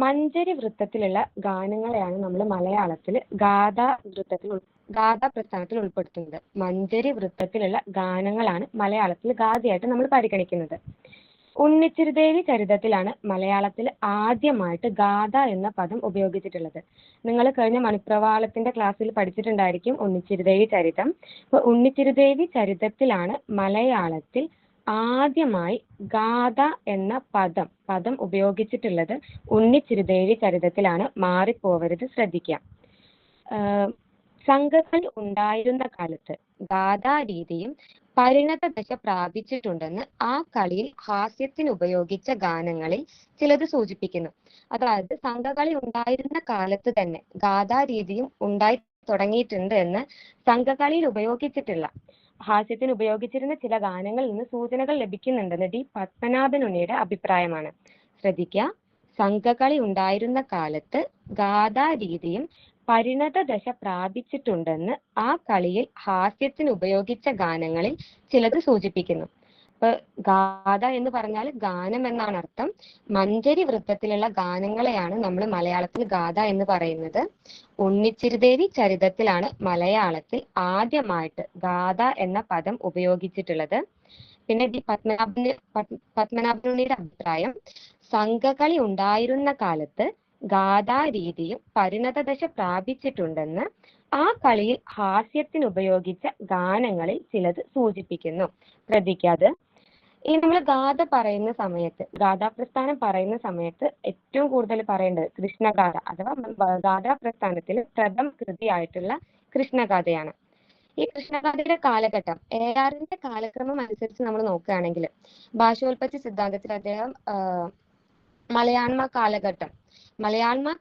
മഞ്ചരി വൃത്തത്തിലുള്ള ഗാനങ്ങളെയാണ് നമ്മൾ മലയാളത്തിൽ ഗാഥാ പ്രസ്ഥാനത്തിൽ ഉൾപ്പെടുത്തുന്നത്. മഞ്ചരി വൃത്തത്തിലുള്ള ഗാനങ്ങളാണ് മലയാളത്തിൽ ഗാഥയായിട്ട് നമ്മൾ പരിഗണിക്കുന്നത്. ഉണ്ണിച്ചിരുദേവി ചരിതത്തിലാണ് മലയാളത്തിൽ ആദ്യമായിട്ട് ഗാഥ എന്ന പദം ഉപയോഗിച്ചിട്ടുള്ളത്. നിങ്ങൾ കഴിഞ്ഞ മണിപ്രവാളത്തിന്റെ ക്ലാസ്സിൽ പഠിച്ചിട്ടുണ്ടായിരിക്കും ഉണ്ണിച്ചിരുദേവി ചരിതം. അപ്പൊ ഉണ്ണിച്ചിരുദേവി ചരിതത്തിലാണ് മലയാളത്തിൽ ആദ്യമായി ഗാഥ എന്ന പദം ഉപയോഗിച്ചിട്ടുള്ളത്. ഉണ്ണിച്ചിരുദേവി ചരിതത്തിലാണ്. മാറിപ്പോവരുത്, ശ്രദ്ധിക്കാം. സംഘങ്ങൾ ഉണ്ടായിരുന്ന കാലത്ത് ഗാഥാരീതിയും പരിണത ദശ പ്രാപിച്ചിട്ടുണ്ടെന്ന് ആ കളിയിൽ ഹാസ്യത്തിന് ഉപയോഗിച്ച ഗാനങ്ങളിൽ ചിലത് സൂചിപ്പിക്കുന്നു. അതായത് സംഘകളി ഉണ്ടായിരുന്ന കാലത്ത് തന്നെ ഗാഥാരീതിയും ഉണ്ടായി തുടങ്ങിയിട്ടുണ്ട് എന്ന് സംഘകളിയിൽ ഉപയോഗിച്ചിട്ടുള്ള ഹാസ്യത്തിന് ഉപയോഗിച്ചിരുന്ന ചില ഗാനങ്ങളിൽ നിന്ന് സൂചനകൾ ലഭിക്കുന്നുണ്ടെന്ന് ഡി പത്മനാഭനുണ്ണിയുടെ അഭിപ്രായമാണ്. ശ്രദ്ധിക്കുക, സംഘകളി ഉണ്ടായിരുന്ന കാലത്ത് ഗാഥാരീതിയും പരിണത ദശ പ്രാപിച്ചിട്ടുണ്ടെന്ന് ആ കളിയിൽ ഹാസ്യത്തിന് ഉപയോഗിച്ച ഗാനങ്ങളിൽ ചിലത് സൂചിപ്പിക്കുന്നു. ഇപ്പൊ ഗാഥ എന്ന് പറഞ്ഞാൽ ഗാനം എന്നാണ് അർത്ഥം. മഞ്ചരി വൃത്തത്തിലുള്ള ഗാനങ്ങളെയാണ് നമ്മൾ മലയാളത്തിൽ ഗാഥ എന്ന് പറയുന്നത്. ഉണ്ണിച്ചിരുദേവി ചരിതത്തിലാണ് മലയാളത്തിൽ ആദ്യമായിട്ട് ഗാഥ എന്ന പദം ഉപയോഗിച്ചിട്ടുള്ളത്. പിന്നെ ഡി പത്മനാഭനുണ്ണിയുടെ അഭിപ്രായം, സംഘകളി ഉണ്ടായിരുന്ന കാലത്ത് ഗാഥാരീതിയും പരിണത ദശ പ്രാപിച്ചിട്ടുണ്ടെന്ന് ആ കളിയിൽ ഹാസ്യത്തിന് ഉപയോഗിച്ച ഗാനങ്ങളിൽ ചിലത് സൂചിപ്പിക്കുന്നു. ശ്രദ്ധിക്കാതെ ഈ നമ്മൾ ഗാഥ പറയുന്ന സമയത്ത്, ഗാഥാപ്രസ്ഥാനം പറയുന്ന സമയത്ത് ഏറ്റവും കൂടുതൽ പറയേണ്ടത് കൃഷ്ണഗാഥ അഥവാ ഗാഥാപ്രസ്ഥാനത്തിൽ പ്രഥമ കൃതിയായിട്ടുള്ള കൃഷ്ണഗാഥയാണ്. ഈ കൃഷ്ണഗാഥയുടെ കാലഘട്ടം ARന്റെ കാലക്രമം അനുസരിച്ച് നമ്മൾ നോക്കുകയാണെങ്കിൽ ഭാഷോൽപ്പത്തി സിദ്ധാന്തത്തിൽ അദ്ദേഹം മലയാള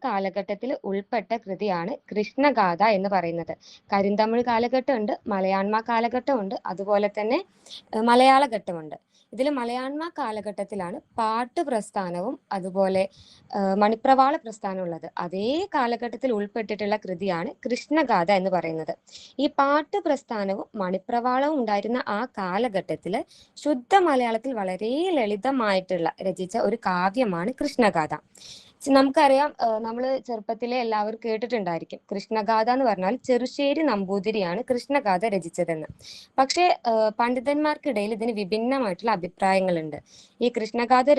കാലഘട്ടത്തിൽ ഉൾപ്പെട്ട കൃതിയാണ് കൃഷ്ണഗാഥ എന്ന് പറയുന്നത്. കരിന്തമിഴ് കാലഘട്ടമുണ്ട്, മലയാള കാലഘട്ടമുണ്ട്, അതുപോലെ തന്നെ മലയാള ഘട്ടമുണ്ട്. ഇതിൽ മലയാള കാലഘട്ടത്തിലാണ് പാട്ട് പ്രസ്ഥാനവും അതുപോലെ മണിപ്രവാള പ്രസ്ഥാനം ഉള്ളത്. അതേ കാലഘട്ടത്തിൽ ഉൾപ്പെട്ടിട്ടുള്ള കൃതിയാണ് കൃഷ്ണഗാഥ എന്ന് പറയുന്നത്. ഈ പാട്ട് പ്രസ്ഥാനവും മണിപ്രവാളവും ഉണ്ടായിരുന്ന ആ കാലഘട്ടത്തിൽ ശുദ്ധ മലയാളത്തിൽ വളരെ ലളിതമായിട്ടുള്ള രചിച്ച ഒരു കാവ്യമാണ് കൃഷ്ണഗാഥ. നമുക്കറിയാം, നമ്മൾ ചെറുപ്പത്തിലെ എല്ലാവരും കേട്ടിട്ടുണ്ടായിരിക്കും കൃഷ്ണഗാഥ എന്ന് പറഞ്ഞാൽ ചെറുശ്ശേരി നമ്പൂതിരിയാണ് കൃഷ്ണഗാഥ രചിച്ചതെന്ന്. പക്ഷേ പണ്ഡിതന്മാർക്കിടയിൽ ഇതിന് വിഭിന്നമായിട്ടുള്ള അഭിപ്രായങ്ങളുണ്ട്. ഈ കൃഷ്ണഗാഥ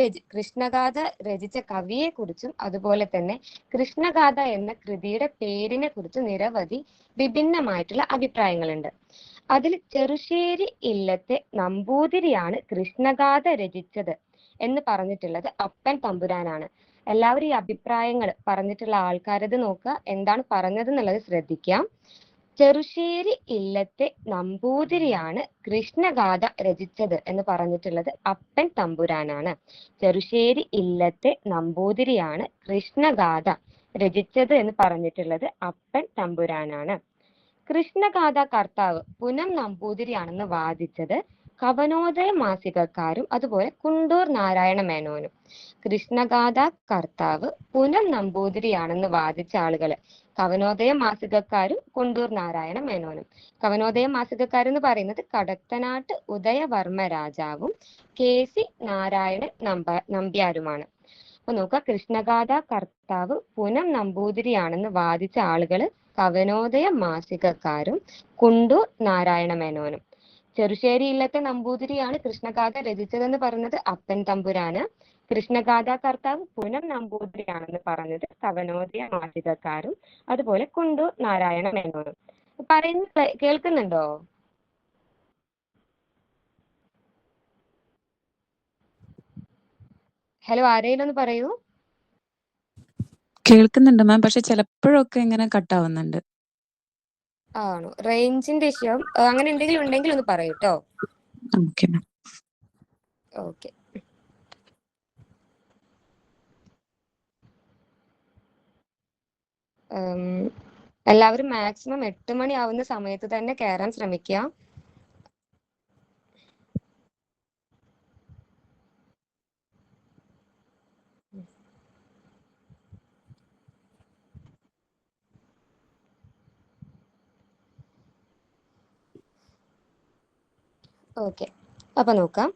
രചിച്ച കവിയെ കുറിച്ചും അതുപോലെ തന്നെ കൃഷ്ണഗാഥ എന്ന കൃതിയുടെ പേരിനെ കുറിച്ചും നിരവധി വിഭിന്നമായിട്ടുള്ള അഭിപ്രായങ്ങളുണ്ട്. അതിൽ ചെറുശ്ശേരി ഇല്ലത്തെ നമ്പൂതിരിയാണ് കൃഷ്ണഗാഥ രചിച്ചത് എന്ന് പറഞ്ഞിട്ടുള്ളത് അപ്പൻ തമ്പുരാനാണ്. എല്ലാവരും ഈ അഭിപ്രായങ്ങൾ പറഞ്ഞിട്ടുള്ള ആൾക്കാരത് നോക്കുക, എന്താണ് പറഞ്ഞത് എന്നുള്ളത് ശ്രദ്ധിക്കാം. ചെറുശ്ശേരി ഇല്ലത്തെ നമ്പൂതിരിയാണ് കൃഷ്ണഗാഥ രചിച്ചത് എന്ന് പറഞ്ഞിട്ടുള്ളത് അപ്പൻ തമ്പുരാനാണ്. ചെറുശ്ശേരി ഇല്ലത്തെ നമ്പൂതിരിയാണ് കൃഷ്ണഗാഥ രചിച്ചത് എന്ന് പറഞ്ഞിട്ടുള്ളത് അപ്പൻ തമ്പുരാനാണ്. കൃഷ്ണഗാഥ കർത്താവ് പുനം നമ്പൂതിരിയാണെന്ന് വാദിച്ചത് കവനോദയ മാസികക്കാരും അതുപോലെ കുണ്ടൂർ നാരായണ മേനോനും. കൃഷ്ണഗാഥ കർത്താവ് പുനം നമ്പൂതിരിയാണെന്ന് വാദിച്ച ആളുകള് കവനോദയ മാസികക്കാരും കുണ്ടൂർ നാരായണ മേനോനും. കവനോദയ മാസികക്കാരെന്ന് പറയുന്നത് കടത്തനാട്ട് ഉദയവർമ്മ രാജാവും KC നാരായണൻ നമ്പ്യാരുമാണ്. അപ്പൊ നോക്കുക, കൃഷ്ണഗാഥ കർത്താവ് പുനം നമ്പൂതിരിയാണെന്ന് വാദിച്ച ആളുകള് കവനോദയ മാസികക്കാരും കുണ്ടൂർ നാരായണ മേനോനും. ചെറുശ്ശേരി ഇല്ലത്തെ നമ്പൂതിരിയാണ് കൃഷ്ണഗാഥ രചിച്ചതെന്ന് പറഞ്ഞത് അപ്പൻ തമ്പുരാന്. കൃഷ്ണഗാഥ കർത്താവ് പുനം നമ്പൂതിരിയാണെന്ന് പറഞ്ഞത് കവനോദയ മാസികക്കാരും അതുപോലെ കുണ്ടൂർ നാരായണ മേനോനും. പറയുന്നത് കേൾക്കുന്നുണ്ടോ? ഹലോ, ആരെങ്കിലും ഒന്ന് പറയൂ. കേൾക്കുന്നുണ്ട് മാം, പക്ഷെ ചിലപ്പോഴൊക്കെ ഇങ്ങനെ കട്ടാവുന്നുണ്ട്. ആണോ? റേഞ്ചിന്റെ ഇഷ്യൂ അങ്ങനെ എന്തെങ്കിലും ഉണ്ടെങ്കിൽ ഒന്ന് പറയൂ കേട്ടോ. ഓക്കെ. എല്ലാവരും മാക്സിമം 8 മണി ആവുന്ന സമയത്ത് തന്നെ കയറാൻ ശ്രമിക്കുക. ഓക്കെ, അപ്പൊ നോക്കാം.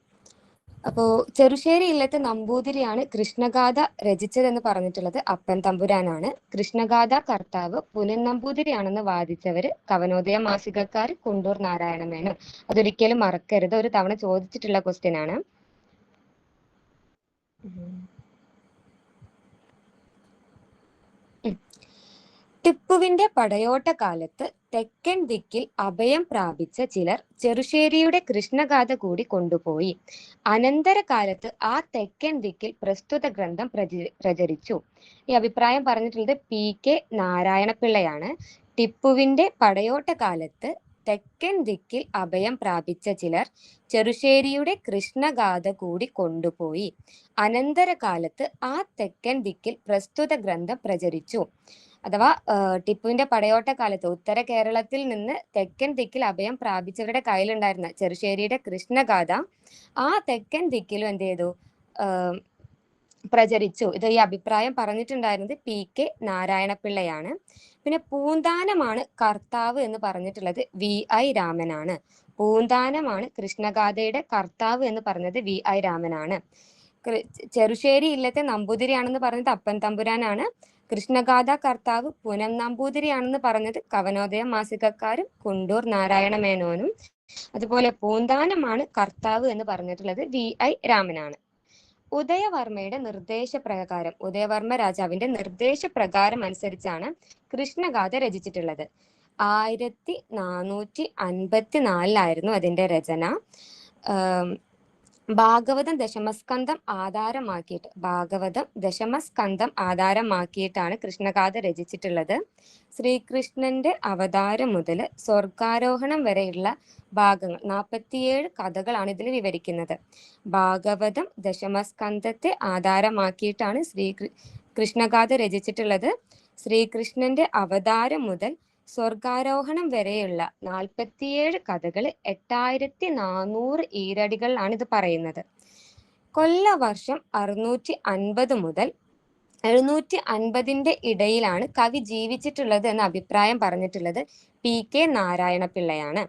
അപ്പോ ചെറുശ്ശേരി ഇല്ലത്തെ നമ്പൂതിരിയാണ് കൃഷ്ണഗാഥ രചിച്ചതെന്ന് പറഞ്ഞിട്ടുള്ളത് അപ്പൻ തമ്പുരാനാണ്. കൃഷ്ണഗാഥ കർത്താവ് പുനൻ നമ്പൂതിരിയാണെന്ന് വാദിച്ചവര് കവനോദയ മാസികക്കാർ, കുണ്ടൂർ നാരായണ മേനോൻ. അതൊരിക്കലും മറക്കരുത്, ഒരു തവണ ചോദിച്ചിട്ടുള്ള ക്വസ്റ്റ്യൻ ആണ്. ടിപ്പുവിന്റെ പടയോട്ട കാലത്ത് തെക്കൻ ദിക്കിൽ അഭയം പ്രാപിച്ച ചിലർ ചെറുശ്ശേരിയുടെ കൃഷ്ണഗാഥ കൂടി കൊണ്ടുപോയി. അനന്തര കാലത്ത് ആ തെക്കൻ ദിക്കിൽ പ്രസ്തുത ഗ്രന്ഥം പ്രചരിച്ചു. ഈ അഭിപ്രായം പറഞ്ഞിട്ടുള്ളത് P.K. നാരായണപിള്ളയാണ്. ടിപ്പുവിന്റെ പടയോട്ട കാലത്ത് തെക്കൻ ദിക്കിൽ അഭയം പ്രാപിച്ച ചിലർ ചെറുശ്ശേരിയുടെ കൃഷ്ണഗാഥ കൂടി കൊണ്ടുപോയി. അനന്തര കാലത്ത് ആ തെക്കൻ ദിക്കിൽ പ്രസ്തുത ഗ്രന്ഥം പ്രചരിച്ചു. അഥവാ ടിപ്പുവിന്റെ പടയോട്ട കാലത്ത് ഉത്തര കേരളത്തിൽ നിന്ന് തെക്കൻ ദിക്കിൽ അഭയം പ്രാപിച്ചവരുടെ കയ്യിലുണ്ടായിരുന്ന ചെറുശ്ശേരിയുടെ കൃഷ്ണഗാഥ ആ തെക്കൻ ദിക്കിലും എന്ത് ചെയ്തു, പ്രചരിച്ചു. ഇത് ഈ അഭിപ്രായം പറഞ്ഞിട്ടുണ്ടായിരുന്നത് P.K. നാരായണപിള്ളയാണ്. പിന്നെ പൂന്താനമാണ് കർത്താവ് എന്ന് പറഞ്ഞിട്ടുള്ളത് V.I. രാമനാണ്. പൂന്താനമാണ് കൃഷ്ണഗാഥയുടെ കർത്താവ് എന്ന് പറഞ്ഞത് V.I. രാമനാണ്. ചെറുശ്ശേരി ഇല്ലത്തെ നമ്പൂതിരിയാണെന്ന് പറഞ്ഞത് അപ്പൻ തമ്പുരാനാണ്. കൃഷ്ണഗാഥ കർത്താവ് പുനൻ നമ്പൂതിരിയാണെന്ന് പറഞ്ഞത് കവനോദയ മാസികക്കാരും കുണ്ടൂർ നാരായണ മേനോനും. അതുപോലെ പൂന്താനമാണ് കർത്താവ് എന്ന് പറഞ്ഞിട്ടുള്ളത് V.I. രാമനാണ്. ഉദയവർമ്മയുടെ നിർദ്ദേശപ്രകാരം, ഉദയവർമ്മ രാജാവിന്റെ നിർദ്ദേശപ്രകാരം അനുസരിച്ചാണ് കൃഷ്ണഗാഥ രചിച്ചിട്ടുള്ളത്. 1454 അതിന്റെ രചന. ഭാഗവതം ദശമസ്കന്ധം ആധാരമാക്കിയിട്ടാണ് കൃഷ്ണഗാഥ രചിച്ചിട്ടുള്ളത്. ശ്രീകൃഷ്ണന്റെ അവതാരം മുതൽ സ്വർഗാരോഹണം വരെയുള്ള ഭാഗങ്ങൾ 47 കഥകളാണ് ഇതിൽ വിവരിക്കുന്നത്. ഭാഗവതം ദശമസ്കന്ധത്തെ ആധാരമാക്കിയിട്ടാണ് കൃഷ്ണഗാഥ രചിച്ചിട്ടുള്ളത്. ശ്രീകൃഷ്ണന്റെ അവതാരം മുതൽ സ്വർഗാരോഹണം വരെയുള്ള 47 കഥകൾ 8400 ഈരടികളിലാണ് ഇത് പറയുന്നത്. കൊല്ലവർഷം 650 മുതൽ 750 ഇടയിലാണ് കവി ജീവിച്ചിട്ടുള്ളത് എന്ന അഭിപ്രായം പറഞ്ഞിട്ടുള്ളത് P.K. നാരായണപിള്ളയാണ്.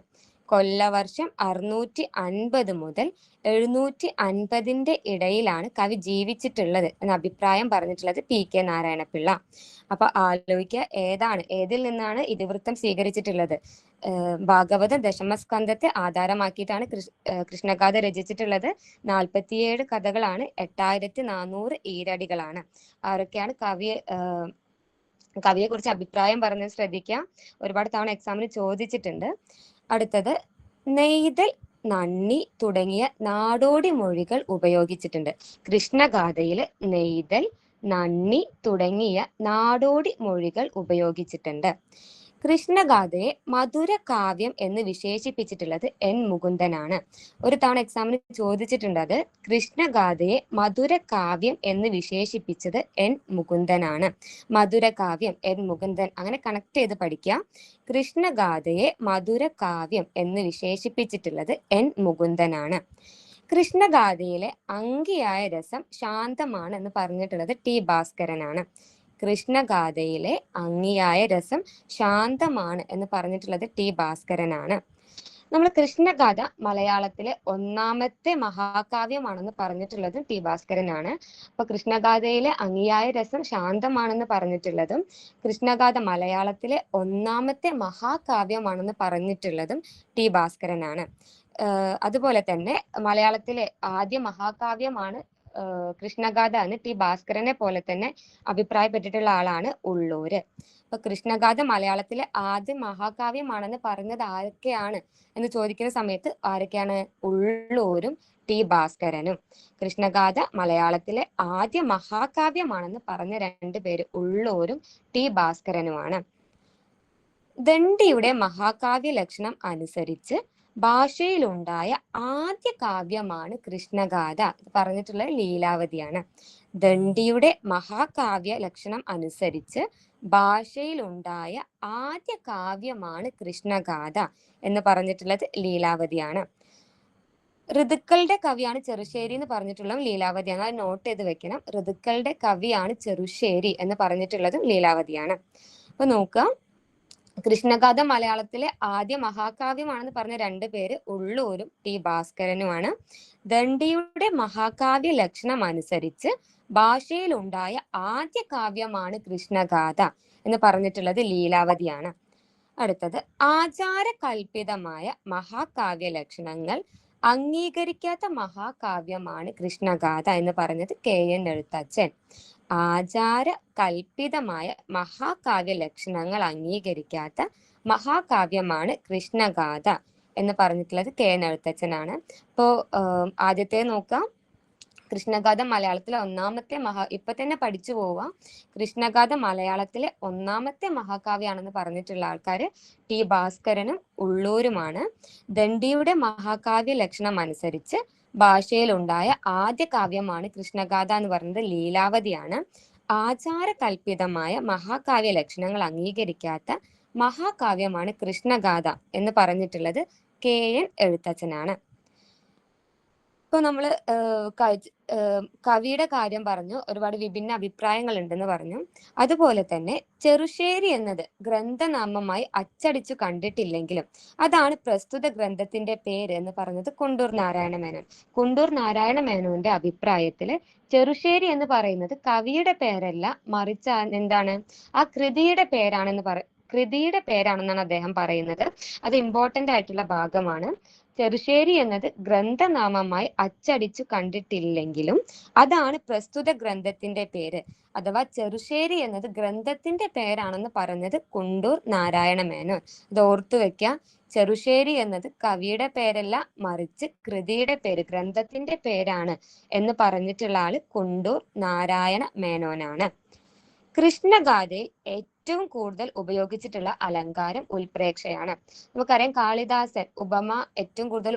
കൊല്ലവർഷം 650 മുതൽ 750 ഇടയിലാണ് കവി ജീവിച്ചിട്ടുള്ളത് എന്ന അഭിപ്രായം പറഞ്ഞിട്ടുള്ളത് P.K. നാരായണപിള്ള. അപ്പൊ ആലോചിക്കുക, ഏതിൽ നിന്നാണ് ഇതിവൃത്തം സ്വീകരിച്ചിട്ടുള്ളത്? ഭാഗവത ദശമസ്കന്ധത്തെ ആധാരമാക്കിയിട്ടാണ് കൃഷ്ണഗാഥ രചിച്ചിട്ടുള്ളത്. 47 കഥകളാണ്, 8400 ഈരടികളാണ്. ആരൊക്കെയാണ് കവിയെ കുറിച്ച് അഭിപ്രായം പറഞ്ഞത് ശ്രദ്ധിക്കുക, ഒരുപാട് തവണ എക്സാമിന് ചോദിച്ചിട്ടുണ്ട്. അടുത്തത്, നെയ്തൽ, നന്ദി തുടങ്ങിയ നാടോടി മൊഴികൾ ഉപയോഗിച്ചിട്ടുണ്ട്. കൃഷ്ണഗാഥയിൽ നെയ്തൽ, നന്ദി തുടങ്ങിയ നാടോടി മൊഴികൾ ഉപയോഗിച്ചിട്ടുണ്ട്. കൃഷ്ണഗാഥയെ മധുര കാവ്യം എന്ന് വിശേഷിപ്പിച്ചിട്ടുള്ളത് N. മുകുന്ദനാണ്. ഒരു തവണ എക്സാമിന് ചോദിച്ചിട്ടുണ്ട് അത്. കൃഷ്ണഗാഥയെ മധുര കാവ്യം എന്ന് വിശേഷിപ്പിച്ചത് N. മുകുന്ദനാണ്. മധുര കാവ്യം N. മുകുന്ദൻ, അങ്ങനെ കണക്ട് ചെയ്ത് പഠിക്കുക. കൃഷ്ണഗാഥയെ മധുര കാവ്യം എന്ന് വിശേഷിപ്പിച്ചിട്ടുള്ളത് N. മുകുന്ദനാണ്. കൃഷ്ണഗാഥയിലെ അങ്കിയായ രസം ശാന്തമാണ് എന്ന് പറഞ്ഞിട്ടുള്ളത് T. ഭാസ്കരനാണ്. കൃഷ്ണഗാഥയിലെ അങ്ങിയായ രസം ശാന്തമാണ് എന്ന് പറഞ്ഞിട്ടുള്ളത് T. ഭാസ്കരനാണ്. നമ്മൾ കൃഷ്ണഗാഥ മലയാളത്തിലെ ഒന്നാമത്തെ മഹാകാവ്യമാണെന്ന് പറഞ്ഞിട്ടുള്ളതും T. ഭാസ്കരനാണ്. അപ്പൊ കൃഷ്ണഗാഥയിലെ അങ്ങിയായ രസം ശാന്തമാണെന്ന് പറഞ്ഞിട്ടുള്ളതും, കൃഷ്ണഗാഥ മലയാളത്തിലെ ഒന്നാമത്തെ മഹാകാവ്യമാണെന്ന് പറഞ്ഞിട്ടുള്ളതും T. ഭാസ്കരനാണ്. അതുപോലെ തന്നെ മലയാളത്തിലെ ആദ്യ മഹാകാവ്യമാണ് കൃഷ്ണഗാഥ എന്ന് T. ഭാസ്കരനെ പോലെ തന്നെ അഭിപ്രായപ്പെട്ടിട്ടുള്ള ആളാണ് ഉള്ളൂര്. അപ്പൊ കൃഷ്ണഗാഥ മലയാളത്തിലെ ആദ്യ മഹാകാവ്യമാണെന്ന് പറഞ്ഞത് ആരൊക്കെയാണ് എന്ന് ചോദിക്കുന്ന സമയത്ത് ആരൊക്കെയാണ്? ഉള്ളൂരും T. ഭാസ്കരനും. കൃഷ്ണഗാഥ മലയാളത്തിലെ ആദ്യ മഹാകാവ്യമാണെന്ന് പറഞ്ഞ 2 പേര് ഉള്ളൂരും T. ഭാസ്കരനുമാണ്. ദണ്ഡിയുടെ മഹാകാവ്യ ലക്ഷണം അനുസരിച്ച് ഭാഷയിലുണ്ടായ ആദ്യ കാവ്യമാണ് കൃഷ്ണഗാഥ. പറഞ്ഞിട്ടുള്ള ലീലാവതിയാണ്. ദണ്ഡിയുടെ മഹാകാവ്യ ലക്ഷണം അനുസരിച്ച് ഭാഷയിലുണ്ടായ ആദ്യ കാവ്യമാണ് കൃഷ്ണഗാഥ എന്ന് പറഞ്ഞിട്ടുള്ളത് ലീലാവതിയാണ്. ഋതുക്കളുടെ കവിയാണ് ചെറുശ്ശേരി എന്ന് പറഞ്ഞിട്ടുള്ളതും ലീലാവതിയാണ്. അത് നോട്ട് ചെയ്ത് വെക്കണം. ഋതുക്കളുടെ കവിയാണ് ചെറുശ്ശേരി എന്ന് പറഞ്ഞിട്ടുള്ളതും ലീലാവതിയാണ്. അപ്പൊ നോക്കുക, കൃഷ്ണഗാഥ മലയാളത്തിലെ ആദ്യ മഹാകാവ്യമാണെന്ന് പറഞ്ഞ രണ്ട് പേര് ഉള്ളൂരും ടി ഭാസ്കരനുമാണ്. ദണ്ഡിയുടെ മഹാകാവ്യ ലക്ഷണം അനുസരിച്ച് ഭാഷയിലുണ്ടായ ആദ്യ കാവ്യമാണ് കൃഷ്ണഗാഥ എന്ന് പറഞ്ഞിട്ടുള്ളത് ലീലാവതിയാണ്. അടുത്തത്, ആചാര കൽപ്പിതമായ മഹാകാവ്യ ലക്ഷണങ്ങൾ അംഗീകരിക്കാത്ത മഹാകാവ്യമാണ് കൃഷ്ണഗാഥ എന്ന് പറഞ്ഞത് KN എഴുത്തച്ഛൻ. ആചാര കൽപ്പിതമായ മഹാകാവ്യ ലക്ഷണങ്ങൾ അംഗീകരിക്കാത്ത മഹാകാവ്യമാണ് കൃഷ്ണഗാഥ എന്ന് പറഞ്ഞിട്ടുള്ളത് KN എഴുത്തച്ഛനാണ്. ഇപ്പോ ആദ്യത്തെ നോക്കാം. കൃഷ്ണഗാഥ മലയാളത്തിലെ ഒന്നാമത്തെ ഇപ്പൊ തന്നെ പഠിച്ചു പോവാം. കൃഷ്ണഗാഥ മലയാളത്തിലെ ഒന്നാമത്തെ മഹാകാവ്യാണെന്ന് പറഞ്ഞിട്ടുള്ള ആൾക്കാര് ടി ഭാസ്കരനും ഉള്ളൂരുമാണ്. ദണ്ഡിയുടെ മഹാകാവ്യ ലക്ഷണം അനുസരിച്ച് ഭാഷയിലുണ്ടായ ആദ്യ കാവ്യമാണ് കൃഷ്ണഗാഥ എന്ന് പറയുന്നത് ലീലാവതിയാണ്. ആചാര കൽപ്പിതമായ മഹാകാവ്യ ലക്ഷണങ്ങൾ അംഗീകരിക്കാത്ത മഹാകാവ്യമാണ് കൃഷ്ണഗാഥ എന്ന് പറഞ്ഞിട്ടുള്ളത് KN എഴുത്തച്ഛനാണ്. ഇപ്പൊ നമ്മള് കവിയുടെ കാര്യം പറഞ്ഞു, ഒരുപാട് വിഭിന്ന അഭിപ്രായങ്ങൾ ഉണ്ടെന്ന് പറഞ്ഞു. അതുപോലെ തന്നെ ചെറുശ്ശേരി എന്നത് ഗ്രന്ഥനാമമായി അച്ചടിച്ചു കണ്ടിട്ടില്ലെങ്കിലും അതാണ് പ്രസ്തുത ഗ്രന്ഥത്തിന്റെ പേര് എന്ന് പറഞ്ഞത് കുണ്ടൂർ നാരായണ മേനോൻ. കുണ്ടൂർ നാരായണ മേനോന്റെ അഭിപ്രായത്തില് ചെറുശ്ശേരി എന്ന് പറയുന്നത് കവിയുടെ പേരല്ല, മറിച്ച് എന്താണ്, ആ കൃതിയുടെ പേരാണെന്നാണ് അദ്ദേഹം പറയുന്നത്. അത് ഇമ്പോർട്ടന്റ് ആയിട്ടുള്ള ഭാഗമാണ്. ചെറുശ്ശേരി എന്നത് ഗ്രന്ഥനാമമായി അച്ചടിച്ചു കണ്ടിട്ടില്ലെങ്കിലും അതാണ് പ്രസ്തുത ഗ്രന്ഥത്തിന്റെ പേര്. അഥവാ ചെറുശ്ശേരി എന്നത് ഗ്രന്ഥത്തിന്റെ പേരാണെന്ന് പറഞ്ഞത് കുണ്ടൂർ നാരായണ മേനോൻ. ഇത് ഓർത്തു വെക്കാം. ചെറുശ്ശേരി എന്നത് കവിയുടെ പേരല്ല, മറിച്ച് കൃതിയുടെ പേര്, ഗ്രന്ഥത്തിന്റെ പേരാണ് എന്ന് പറഞ്ഞിട്ടുള്ള ആള് കുണ്ടൂർ നാരായണ മേനോനാണ്. കൃഷ്ണഗാഥയിൽ ഏറ്റവും കൂടുതൽ ഉപയോഗിച്ചിട്ടുള്ള അലങ്കാരം ഉൽപ്രേക്ഷയാണ്. നമുക്കറിയാം കാളിദാസൻ ഉപമ ഏറ്റവും കൂടുതൽ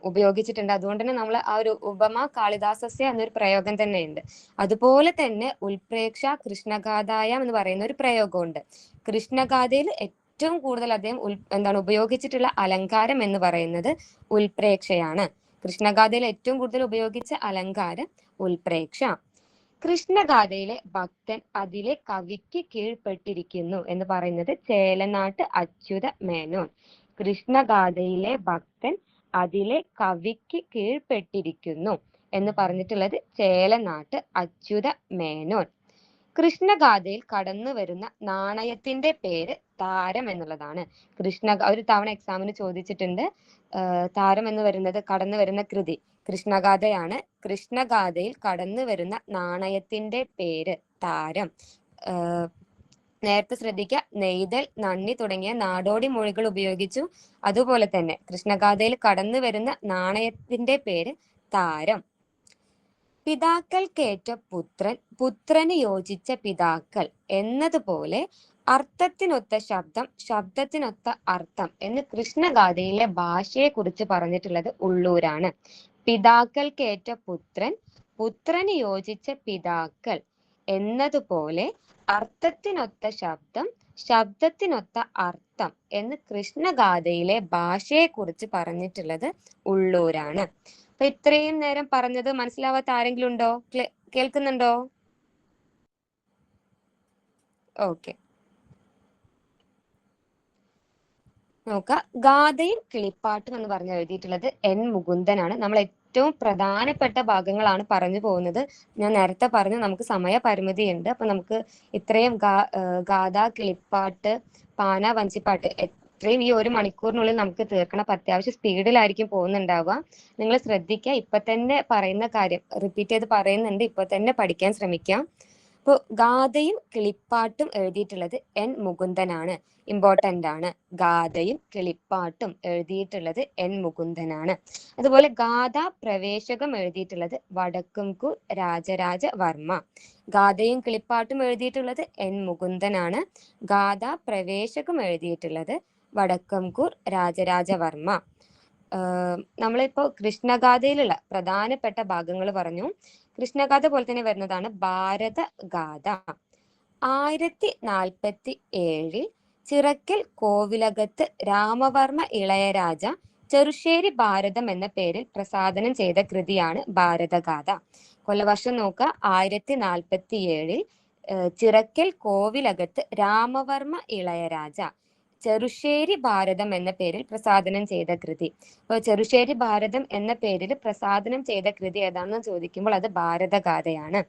ഉപയോഗിച്ചിട്ടുണ്ട്. അതുകൊണ്ട് തന്നെ നമ്മൾ ആ ഒരു ഉപമ കാളിദാസസ്യ എന്നൊരു പ്രയോഗം തന്നെയുണ്ട്. അതുപോലെ തന്നെ ഉൽപ്രേക്ഷ കൃഷ്ണഗാഥായം എന്ന് പറയുന്ന ഒരു പ്രയോഗമുണ്ട്. കൃഷ്ണഗാഥയിൽ ഏറ്റവും കൂടുതൽ അദ്ദേഹം ഉപയോഗിച്ചിട്ടുള്ള അലങ്കാരം എന്ന് പറയുന്നത് ഉൽപ്രേക്ഷയാണ്. കൃഷ്ണഗാഥയിൽ ഏറ്റവും കൂടുതൽ ഉപയോഗിച്ച അലങ്കാരം ഉൽപ്രേക്ഷ. കൃഷ്ണഗാഥയിലെ ഭക്തൻ അതിലെ കവിക്ക് കീഴ്പ്പെട്ടിരിക്കുന്നു എന്ന് പറയുന്നത് ചേലനാട്ട് അച്യുത മേനോൻ. കൃഷ്ണഗാഥയിലെ ഭക്തൻ അതിലെ കവിക്ക് കീഴ്പ്പെട്ടിരിക്കുന്നു എന്ന് പറഞ്ഞിട്ടുള്ളത് ചേലനാട്ട് അച്യുത മേനോൻ. കൃഷ്ണഗാഥയിൽ കടന്നു വരുന്ന നാണയത്തിന്റെ പേര് താരം എന്നുള്ളതാണ്. ഒരു തവണ എക്സാമിന് ചോദിച്ചിട്ടുണ്ട്. താരം എന്ന് വരുന്നത് കടന്നു വരുന്ന കൃതി കൃഷ്ണഗാഥയാണ്. കൃഷ്ണഗാഥയിൽ കടന്നു വരുന്ന നാണയത്തിന്റെ പേര് താരം. നേരത്തെ ശ്രദ്ധിക്കുക, നെയ്തൽ, നന്ദി തുടങ്ങിയ നാടോടി മൊഴികൾ ഉപയോഗിച്ചു. അതുപോലെ തന്നെ കൃഷ്ണഗാഥയിൽ കടന്നു വരുന്ന നാണയത്തിന്റെ പേര് താരം. പിതാക്കൾക്കേറ്റ പുത്രൻ, പുത്രന് യോജിച്ച പിതാക്കൾ എന്നതുപോലെ അർത്ഥത്തിനൊത്ത ശബ്ദം, ശബ്ദത്തിനൊത്ത അർത്ഥം എന്ന് കൃഷ്ണഗാഥയിലെ ഭാഷയെ കുറിച്ച് പറഞ്ഞിട്ടുള്ളത് ഉള്ളൂരാണ്. പിതാക്കൾക്കേറ്റ പുത്രൻ, പുത്രന് യോജിച്ച പിതാക്കൾ എന്നതുപോലെ അർത്ഥത്തിനൊത്ത ശബ്ദം, ശബ്ദത്തിനൊത്ത അർത്ഥം എന്ന് കൃഷ്ണഗാഥയിലെ ഭാഷയെ കുറിച്ച് പറഞ്ഞിട്ടുള്ളത് ഉള്ളൂരാണ്. അപ്പൊ ഇത്രയും നേരം പറഞ്ഞത് മനസ്സിലാവാത്ത ആരെങ്കിലും ഉണ്ടോ? കേൾക്കുന്നുണ്ടോ? ഓക്കെ, നോക്കാം. ഗാഥയും കിളിപ്പാട്ടും എന്ന് പറഞ്ഞ് എഴുതിയിട്ടുള്ളത് N മുകുന്ദനാണ്. നമ്മൾ ഏറ്റവും പ്രധാനപ്പെട്ട ഭാഗങ്ങളാണ് പറഞ്ഞു പോകുന്നത്. ഞാൻ നേരത്തെ പറഞ്ഞു നമുക്ക് സമയപരിമിതി ഉണ്ട്. അപ്പൊ നമുക്ക് ഇത്രയും ഗാഥ, കിളിപ്പാട്ട്, പാന, വഞ്ചിപ്പാട്ട് ഇത്രയും ഈ 1 മണിക്കൂറിനുള്ളിൽ നമുക്ക് തീർക്കണം. അപ്പൊ അത്യാവശ്യം സ്പീഡിലായിരിക്കും പോകുന്നുണ്ടാവുക. നിങ്ങൾ ശ്രദ്ധിക്കുക. ഇപ്പൊ തന്നെ പറയുന്ന കാര്യം റിപ്പീറ്റ് ചെയ്ത് പറയുന്നുണ്ട്. ഇപ്പൊ തന്നെ പഠിക്കാൻ ശ്രമിക്കാം. അപ്പോൾ ഗാഥയും കിളിപ്പാട്ടും എഴുതിയിട്ടുള്ളത് N മുകുന്ദനാണ്. ഇമ്പോർട്ടന്റ് ആണ്. ഗാഥയും കിളിപ്പാട്ടും എഴുതിയിട്ടുള്ളത് N മുകുന്ദനാണ്. അതുപോലെ ഗാഥാ പ്രവേശകം എഴുതിയിട്ടുള്ളത് വടക്കുംകൂർ രാജരാജ വർമ്മ. ഗാഥയും കിളിപ്പാട്ടും എഴുതിയിട്ടുള്ളത് N മുകുന്ദനാണ്. ഗാഥാ പ്രവേശകം എഴുതിയിട്ടുള്ളത് വടക്കുംകൂർ രാജരാജ വർമ്മ. നമ്മളിപ്പോ കൃഷ്ണഗാഥയിലുള്ള പ്രധാനപ്പെട്ട ഭാഗങ്ങൾ പറഞ്ഞു. കൃഷ്ണഗാഥ പോലെ തന്നെ വരുന്നതാണ് ഭാരതഗാഥ. 1047 ചിറക്കൽ കോവിലകത്ത് രാമവർമ്മ ഇളയരാജ ചെറുശ്ശേരി ഭാരതം എന്ന പേരിൽ പ്രസാദനം ചെയ്ത കൃതിയാണ് ഭാരതഗാഥ. കൊല്ലവർഷം നോക്കുക, 1047 ചിറക്കൽ കോവിലകത്ത് രാമവർമ്മ ഇളയരാജ ചെറുശ്ശേരി ഭാരതം എന്ന പേരിൽ പ്രസാദനം ചെയ്ത കൃതി. അപ്പോൾ ചെറുശ്ശേരി ഭാരതം എന്ന പേരിൽ പ്രസാദനം ചെയ്ത കൃതി ഏതാണെന്ന് ചോദിക്കുമ്പോൾ അത് ഭാരതഗാഥയാണ്.